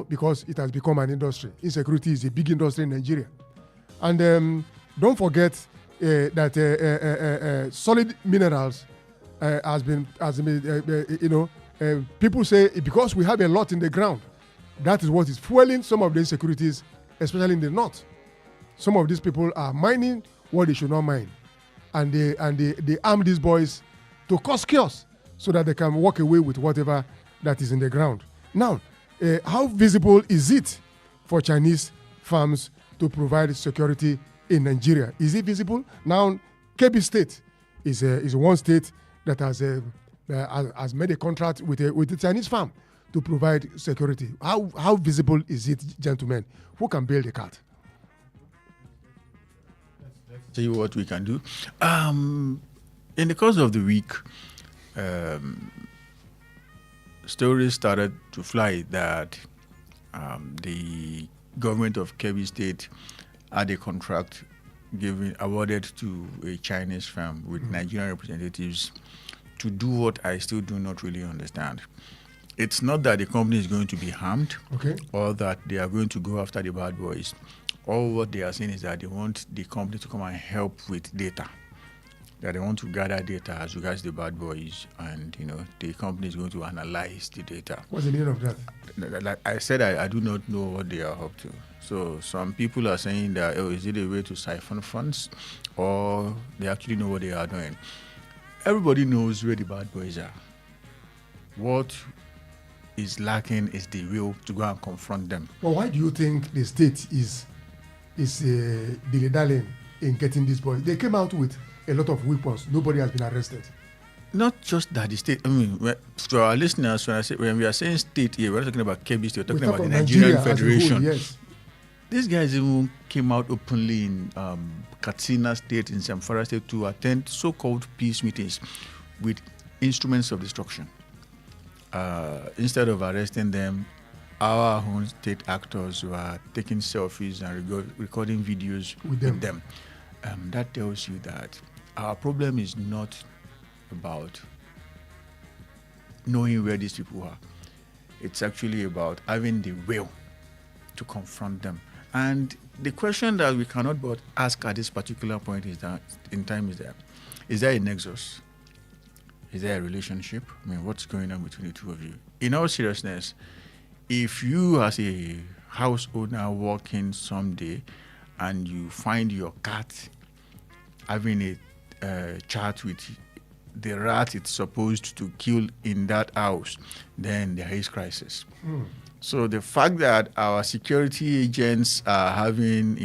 Speaker 5: because it has become an industry. Insecurity is a big industry in Nigeria. And don't forget that solid minerals people say because we have a lot in the ground, that is what is fueling some of the insecurities, especially in the north. Some of these people are mining what they should not mine. And they arm these boys to cause chaos so that they can walk away with whatever that is in the ground. Now, how visible is it for Chinese firms to provide security in Nigeria? Is it visible? Now, Kebbi State is one state that has made a contract with a Chinese firm to provide security. How visible is it, gentlemen? Who can build a cart?
Speaker 6: Tell you what we can do. In the course of the week, stories started to fly that the government of Kebbi State had a contract awarded to a Chinese firm with Nigerian representatives to do what I still do not really understand. It's not that the company is going to be harmed, or that they are going to go after the bad boys. All what they are saying is that they want the company to come and help with data. That they want to gather data as regards the bad boys, and the company is going to analyze the data.
Speaker 5: What's the meaning of that?
Speaker 6: Like I said, I do not know what they are up to. So some people are saying that, is it a way to siphon funds, or they actually know what they are doing? Everybody knows where the bad boys are. What is lacking is the will to go and confront them.
Speaker 5: Well, why do you think the state is dilly-dallying in getting these boys? They came out with a lot of weapons. Nobody has been arrested.
Speaker 6: Not just that the state. I mean, to our listeners, when we are saying state here, we're not talking about Kebbi State. We're talking about the Nigerian Federation.
Speaker 5: Whole, yes.
Speaker 6: These guys even came out openly in Katsina State, in Zamfara State, to attend so-called peace meetings with instruments of destruction. Instead of arresting them, our own state actors were taking selfies and recording videos with them. That tells you that our problem is not about knowing where these people are. It's actually about having the will to confront them. And the question that we cannot but ask at this particular point is that is there a nexus? Is there a relationship? I mean, what's going on between the two of you? In all seriousness, if you as a house owner walking someday and you find your cat having a chat with the rat it's supposed to kill in that house, then there is crisis. So the fact that our security agents are having,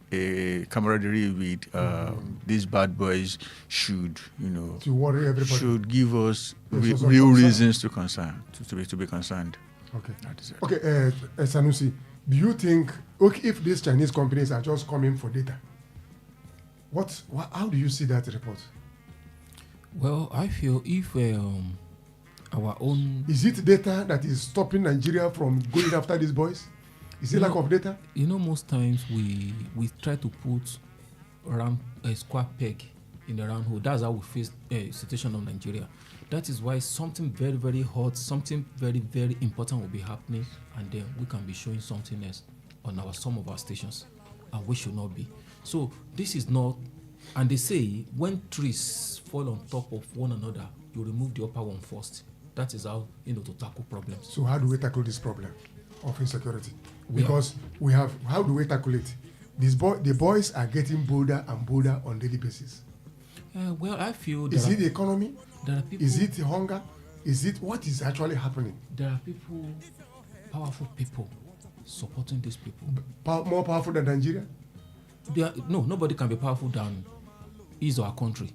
Speaker 6: a camaraderie with these bad boys should,
Speaker 5: to worry everybody,
Speaker 6: should give us real reasons to be concerned.
Speaker 5: Okay. Okay, Sanusi, do you think if these Chinese companies are just coming for data, how do you see that report?
Speaker 7: Well, I feel if our own...
Speaker 5: Is it data that is stopping Nigeria from going after these boys? Is it lack of data?
Speaker 7: Most times we try to put around a square peg in the round hole. That's how we face a situation of Nigeria. That is why something very, very hot, something very, very important will be happening, and then we can be showing something else on some of our stations, and we should not be. So this is not... And they say when trees fall on top of one another, you remove the upper one first. That is how to tackle problems.
Speaker 5: So how do we tackle this problem of insecurity? Because how do we tackle it? The boys are getting bolder and bolder on daily basis.
Speaker 7: Well, I feel...
Speaker 5: Is it the economy?
Speaker 7: There are people...
Speaker 5: Is it hunger? Is it what is actually happening?
Speaker 7: There are people, powerful people, supporting these people.
Speaker 5: More powerful than Nigeria?
Speaker 7: Nobody can be powerful than his or our country.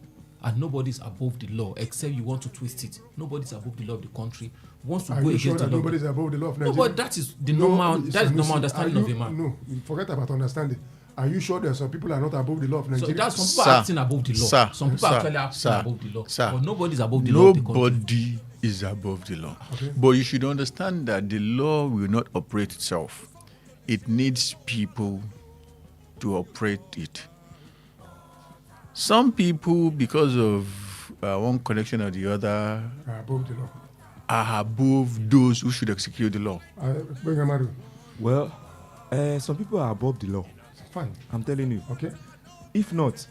Speaker 7: And nobody's above the law, except you want to twist it. Nobody's above the law of the country. Once to
Speaker 5: go
Speaker 7: against
Speaker 5: sure
Speaker 7: the law,
Speaker 5: nobody's above the law of Nigeria?
Speaker 7: No, but that is the normal. That is normal understanding of a man.
Speaker 5: No, forget about understanding. Are you sure that some people are not above the law of Nigeria?
Speaker 7: So that's some people are acting above the law. Some people actually acting above the law. But nobody's above the law of the country.
Speaker 6: Nobody is above the law.
Speaker 5: Okay.
Speaker 6: But you should understand that the law will not operate itself. It needs people to operate it. Some people, because of one connection or the other,
Speaker 5: above the law.
Speaker 6: Are above those who should execute the law.
Speaker 8: Well, some people are above the law.
Speaker 5: Fine.
Speaker 8: I'm telling you.
Speaker 5: Okay.
Speaker 8: If not,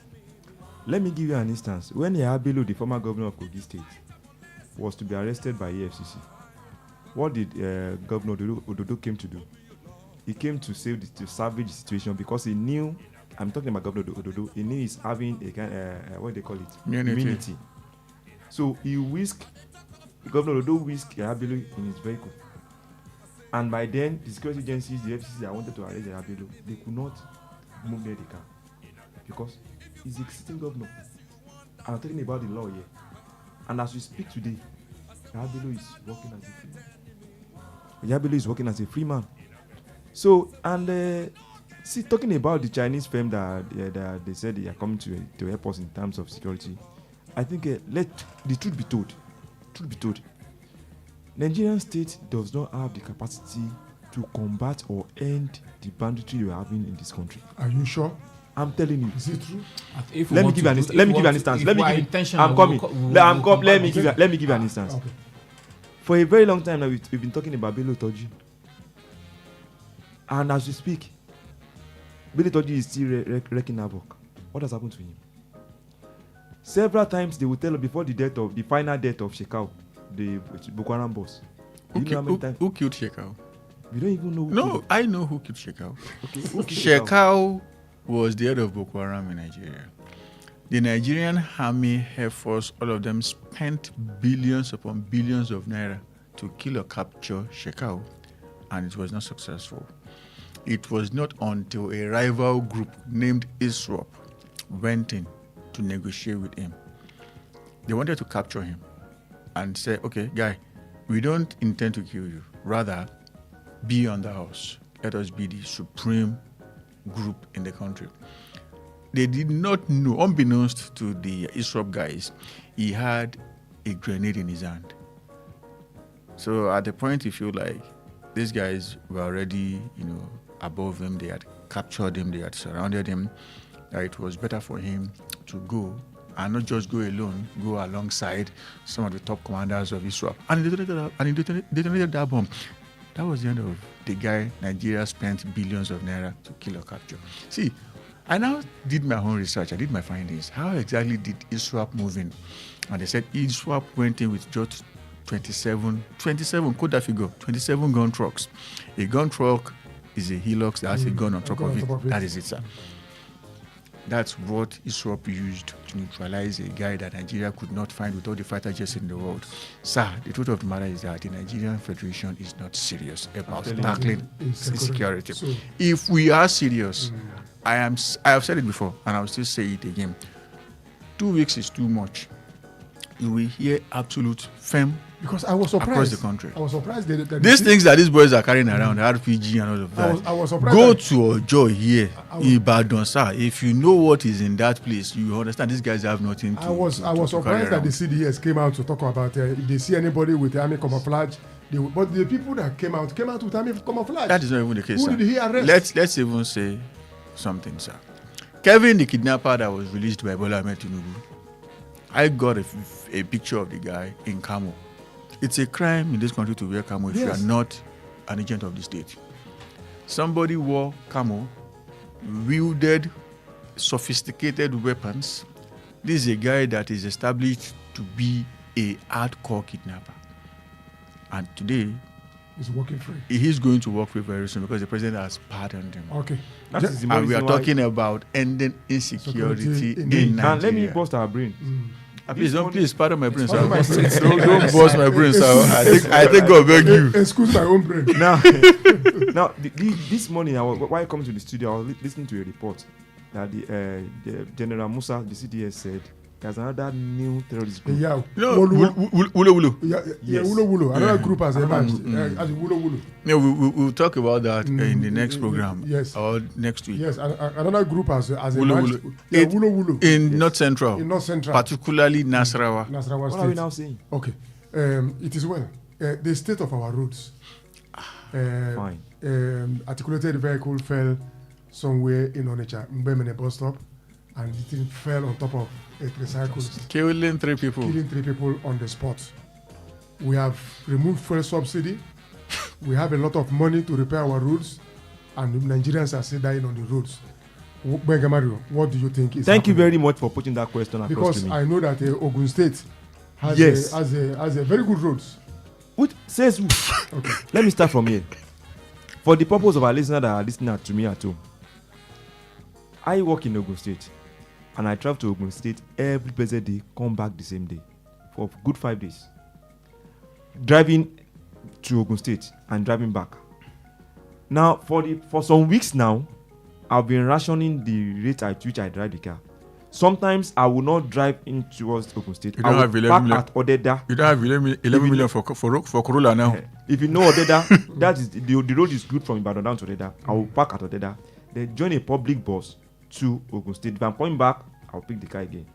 Speaker 8: let me give you an instance. When Yahya, the former governor of Kogi State, was to be arrested by EFCC, what did Governor Ododo came to do? He came to salvage the situation because he knew. I'm talking about Governor Ododo. He knew he's having a kind what they call it immunity. So he whisked Governor Ododo whisked Yahya in his vehicle. And by then, the security agencies, the FCC, that wanted to arrest Yahya, they could not move near the car because he's a sitting governor. I'm telling you about the law here. And as we speak today, Yahya is working as a free man. Yahya is working as a free man. So, and see, talking about the Chinese firm that they said they are coming to help us in terms of security, I think let the truth be told. Truth be told, Nigerian state does not have the capacity to combat or end the banditry we are having in this country.
Speaker 5: Are you sure?
Speaker 8: I'm telling you.
Speaker 5: Is it true?
Speaker 8: Let me give you an instance. Let me give you an instance.
Speaker 5: Okay.
Speaker 8: For a very long time now, we've been talking about Bello Toji. And as we speak, Bello Toji is still wreaking havoc. What has happened to him? Several times they will tell us before the final death of Shekau, the Boko Haram boss.
Speaker 6: Who killed Shekau?
Speaker 8: We don't even know.
Speaker 6: No, I know who killed Shekau.
Speaker 8: Okay,
Speaker 6: Shekau was the head of Boko Haram in Nigeria. The Nigerian Army, Air Force, all of them spent billions upon billions of naira to kill or capture Shekau, and it was not successful. It was not until a rival group named ISWAP went in to negotiate with him. They wanted to capture him and say, okay, guy, we don't intend to kill you. Rather, be on the house. Let us be the supreme group in the country. They did not know, unbeknownst to the ISWAP guys, he had a grenade in his hand. So at the point you feel like these guys were already, above him, they had captured him, they had surrounded him, that it was better for him to go and not just go alone, go alongside some of the top commanders of ISWAP. And he detonated that bomb. That was the end of the guy Nigeria spent billions of naira to kill or capture. See, I now did my own research. I did my findings. How exactly did ISWAP move in? And they said ISWAP went in with just 27, quote that figure, 27 gun trucks. A gun truck is a Hilux that has a gun on top of it. That is it, sir. That's what ISWAP used to neutralize a guy that Nigeria could not find with all the fighter jets in the world. Sir, the truth of the matter is that the Nigerian Federation is not serious about tackling insecurity. So, if we are serious, I have said it before and I will still say it again. 2 weeks is too much. You will hear absolute firm
Speaker 5: because I was surprised
Speaker 6: across the country.
Speaker 5: I was surprised that
Speaker 6: these things that these boys are carrying around, RPG and all of that.
Speaker 5: I was surprised.
Speaker 6: Go to Ojo here, Ibadan, sir. If you know what is in that place, you understand these guys have nothing to.
Speaker 5: I was surprised that the CDS came out to talk about if they see anybody with the army camouflage. But the people that came out with army camouflage.
Speaker 6: That is not even the case.
Speaker 5: Who did he arrest?
Speaker 6: Let's even say something, sir. Kevin, the kidnapper that was released by Bola Ahmed Tinubu. I got a picture of the guy in camo. It's a crime in this country to wear camo if you are not an agent of the state. Somebody wore camo, wielded sophisticated weapons. This is a guy that is established to be a hardcore kidnapper. And today,
Speaker 5: he's walking free.
Speaker 6: He's going to walk free very soon because the president has pardoned him.
Speaker 5: Okay.
Speaker 6: And we are talking about ending insecurity in Nigeria.
Speaker 8: And let me bust our brain.
Speaker 6: Please pardon my brain, sir. Don't bust my brain, sir. I think God beg you.
Speaker 5: Excuse my own brain.
Speaker 8: Now, this morning, while I come to the studio, I was listening to a report that the General Musa, the CDS, said there's another new terrorist group.
Speaker 5: Yeah,
Speaker 6: Wulo.
Speaker 5: Yeah, Wulo. Another group has emerged. As Wulo.
Speaker 6: Yeah, we'll talk about that in the next program.
Speaker 5: Yes.
Speaker 6: Or next week.
Speaker 5: Yes, another group has emerged.
Speaker 6: Wulo. In North Central.
Speaker 5: In North Central.
Speaker 6: Particularly Nasarawa.
Speaker 5: Nasarawa State.
Speaker 8: What are we now saying?
Speaker 5: Okay. It is well. The state of our roads.
Speaker 8: Fine.
Speaker 5: Articulated vehicle fell somewhere in Onitsha, Mbemene bus stop, and the thing fell on top of a tricycle.
Speaker 6: Killing 3 people.
Speaker 5: Killing 3 people on the spot. We have removed fuel subsidy. We have a lot of money to repair our roads, and Nigerians are still dying on the roads. Benga Mario, what do you think is
Speaker 8: Thank you
Speaker 5: happening?
Speaker 8: very much for putting that question across
Speaker 5: Because
Speaker 8: to me.
Speaker 5: I know that Ogun State has,
Speaker 8: Yes.
Speaker 5: has a very good roads.
Speaker 8: Which says who? Okay. Let me start from here. For the purpose of our listeners that are listening to me at home, I work in Ogun State, and I travel to Ogun State every blessed day, come back the same day for good 5 days. Driving to Ogun State and driving back. Now, for some weeks now, I've been rationing the rate at which I drive the car. Sometimes I will not drive in towards Ogun State.
Speaker 6: You don't have 11 million.
Speaker 8: At Odeda.
Speaker 6: You don't have 11 million for Corolla now.
Speaker 8: If you know Odeda, that is the road is good from Ibadan down to Odeda. I will park at Odeda, then join a public bus to Ogun State. If I'm coming back, I'll pick the car again,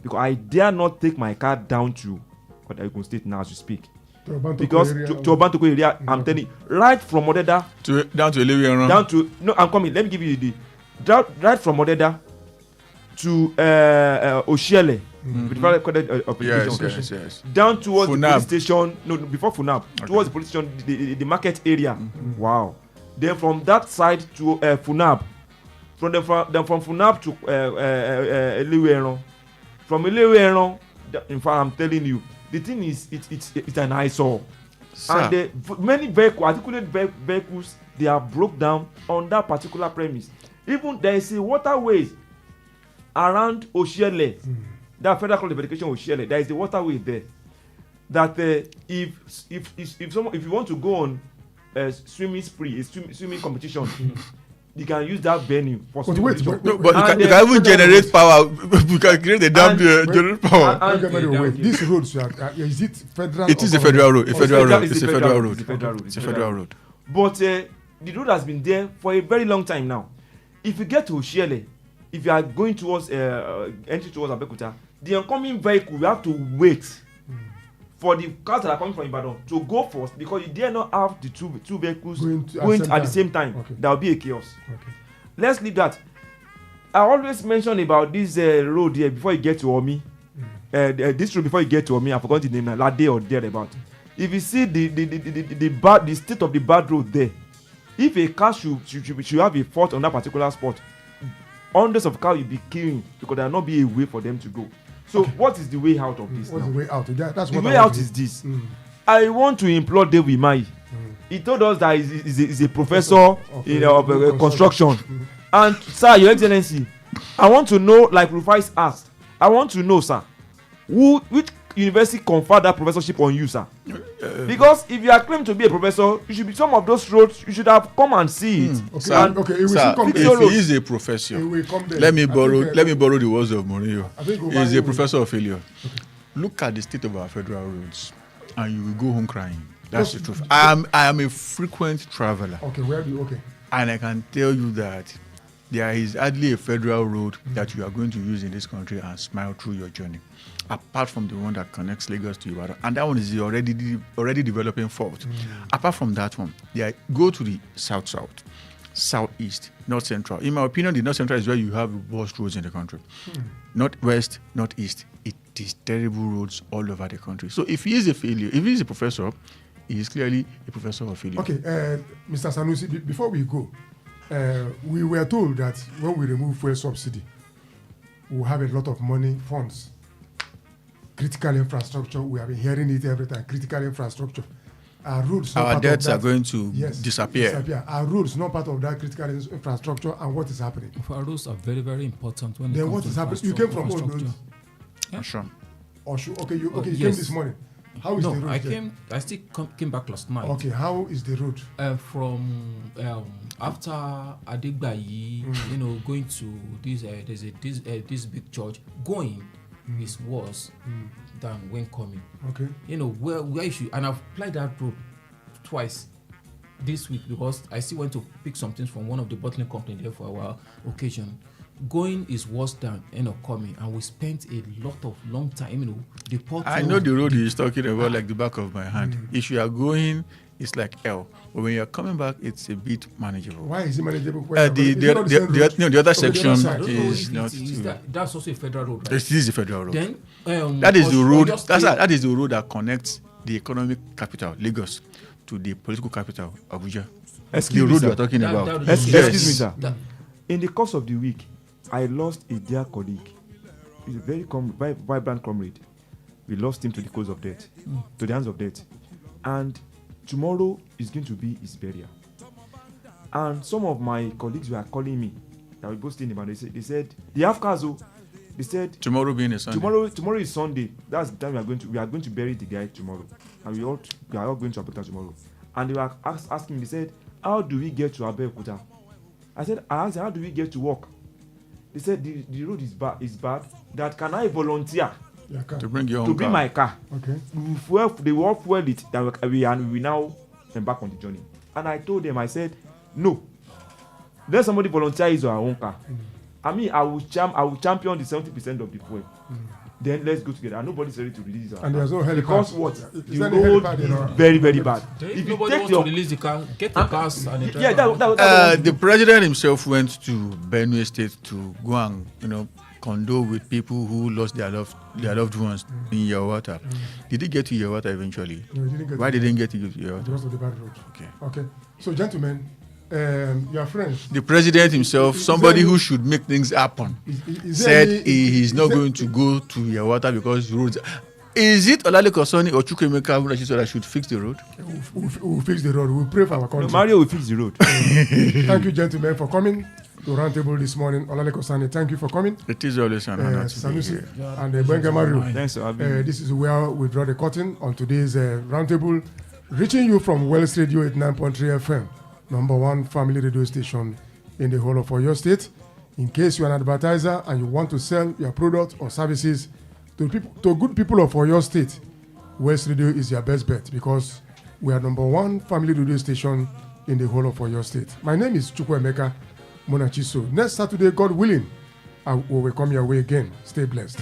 Speaker 8: because I dare not take my car down to Ogun State now as we speak. Because to Obantoko area, I'm telling you, right from Odeda
Speaker 6: down to Elewe.
Speaker 8: Down to I'm coming. Let me give you the right from Odeda to Oshiele.
Speaker 6: Yes.
Speaker 8: Down towards
Speaker 6: Funab.
Speaker 8: the police station. No, before Funab. Okay. Towards the police station, the market area. Wow. Then from that side to Funab. From Funab to Elewe. From Elewe, in fact, I'm telling you, the thing is, it's an eyesore. Sir. And many articulated vehicles, they are broke down on that particular premise. Even there is a waterways around Oshiele, that Federal College of Education Oshiele. There is a waterway there. That if you want to go on a swimming spree, a swimming competition, you can use that venue for swimming.
Speaker 6: But you can even generate power. You can create a dam to generate power.
Speaker 5: These roads, is it federal?
Speaker 6: It is a federal road. It's a federal road.
Speaker 8: But the road has been there for a very long time now. If you get to Oshiele, if you are going towards entry towards Abeokuta, the oncoming vehicle will have to wait for the cars that are coming from Ibadan to go first, because you dare not have the two vehicles going at the same time. Okay. There will be a chaos. Okay. Let's leave that. I always mention about this road here before you get to Omi. This road before you get to Omi, I forgot the name now, Lade or thereabout. If you see the state of the bad road there, if a car should have a fault on that particular spot, hundreds of cars will be killing because there will not be a way for them to go. So what is the way out of this?
Speaker 5: What's
Speaker 8: now?
Speaker 5: the way out? That's
Speaker 8: the
Speaker 5: what
Speaker 8: way out is this. I want to implore David Mai. He told us that he's a professor of construction. And sir, Your Excellency, I want to know, like Rufais asked, I want to know, sir, which university conferred that professorship on you, sir? Because if you are claimed to be a professor, you should be some of those roads. You should have come and see it.
Speaker 6: Okay, sir, if he is a professor, let me borrow the words of Mourinho. He is a professor of failure. Okay. Look at the state of our federal roads, and you will go home crying. That's the truth. I am a frequent traveler.
Speaker 5: Okay, where do you? Okay.
Speaker 6: And I can tell you that there is hardly a federal road that you are going to use in this country and smile through your journey, apart from the one that connects Lagos to Ibadan, and that one is already developing fault. Apart from that one, go to the south, southeast, north central. In my opinion, the north central is where you have the worst roads in the country. Northwest, northeast, it is terrible roads all over the country. So if he is a failure, if he is a professor, he is clearly a professor of failure.
Speaker 5: Okay, Mr. Sanusi, before we go, we were told that when we remove fuel subsidy, we'll have a lot of money, funds. Critical infrastructure, we have been hearing it every time. Critical infrastructure. Our roads,
Speaker 6: our debts are going to disappear.
Speaker 5: Our roads, not part of that critical infrastructure, and what is happening?
Speaker 7: Our roads are very, very important. When
Speaker 5: then what is happening? You came from Ondo.
Speaker 7: Yeah.
Speaker 6: Sure.
Speaker 5: Okay, you came this morning. How is the road?
Speaker 7: I still came back last night.
Speaker 5: Okay, how is the road?
Speaker 7: From after Adigbayi, going to this this big church, going is worse than when coming.
Speaker 5: Okay.
Speaker 7: Where you should, and I've applied that road twice this week because I still went to pick some things from one of the bottling companies there for our occasion. going is worse than coming, and we spent a lot of long time, the port.
Speaker 6: I know the road he's talking about like the back of my hand. If you are going, it's like hell. But when you're coming back, it's a bit manageable.
Speaker 5: Why is it manageable?
Speaker 6: The other section is not.
Speaker 7: That's also a federal road, right?
Speaker 6: This is a federal road.
Speaker 7: Then
Speaker 6: that is the road. That is the road that connects the economic capital, Lagos, to the political capital, Abuja.
Speaker 8: Excuse
Speaker 6: the
Speaker 8: me,
Speaker 6: road
Speaker 8: sir.
Speaker 6: we are talking about.
Speaker 8: Excuse me, sir. In the course of the week, I lost a dear colleague. He's a very vibrant comrade. We lost him to the cause of death, to the hands of death. And tomorrow is going to be his burial. And some of my colleagues were calling me. That we both staying about. They said they have cars. They said
Speaker 6: tomorrow being a Sunday.
Speaker 8: Tomorrow is Sunday. That's the time we are going to bury the guy tomorrow, and we are all going to Abuja tomorrow. And they were asking. They said, "How do we get to Abeokuta?" I asked, "How do we get to work?" They said the road is bad. That can I volunteer
Speaker 6: to bring your own
Speaker 8: bring my car?
Speaker 5: Okay.
Speaker 8: They will fuel it. That we now embark on the journey. And I told them, I said, no. Let somebody volunteer his or her own car. I mean, I will champion the 70% of the fuel. Then let's go together. And nobody's ready to release it.
Speaker 5: And there's no helipad.
Speaker 8: Because what? The road is very, very bad.
Speaker 7: If nobody wants to release the car, get the cars and the driver.
Speaker 8: Yeah,
Speaker 6: the president himself went to Benue State to go and condole with people who lost their loved ones in Yawata. Did he get to Yawata eventually?
Speaker 5: No, he didn't get.
Speaker 6: Why didn't he get to Yawata?
Speaker 5: Because of the bad road. Okay. So, gentlemen, your friends.
Speaker 6: The president himself, somebody who should make things happen, said he's not going to go to Yawata because roads. Is it Olaleko Sonny or Chukwuemeka Munachiso that should fix the road?
Speaker 5: We'll fix the road. We'll pray for our country.
Speaker 8: No, Mario will fix the road.
Speaker 5: Thank you, gentlemen, for coming to Roundtable this morning. Olaleko Sonny, thank you for coming.
Speaker 6: It is always an honor to be
Speaker 5: Sanusi
Speaker 6: here.
Speaker 5: and Benga Mario.
Speaker 8: Thanks for having me.
Speaker 5: This is where we draw the curtain on today's Roundtable, reaching you from Wells Radio 89.3 FM, number one family radio station in the whole of Oyo State. In case you're an advertiser and you want to sell your product or services to good people of Oyo State, Wells Radio is your best bet because we are number one family radio station in the whole of Oyo State. My name is Chukwuemeka Munachiso. Next Saturday, God willing, I will come your way again. Stay blessed.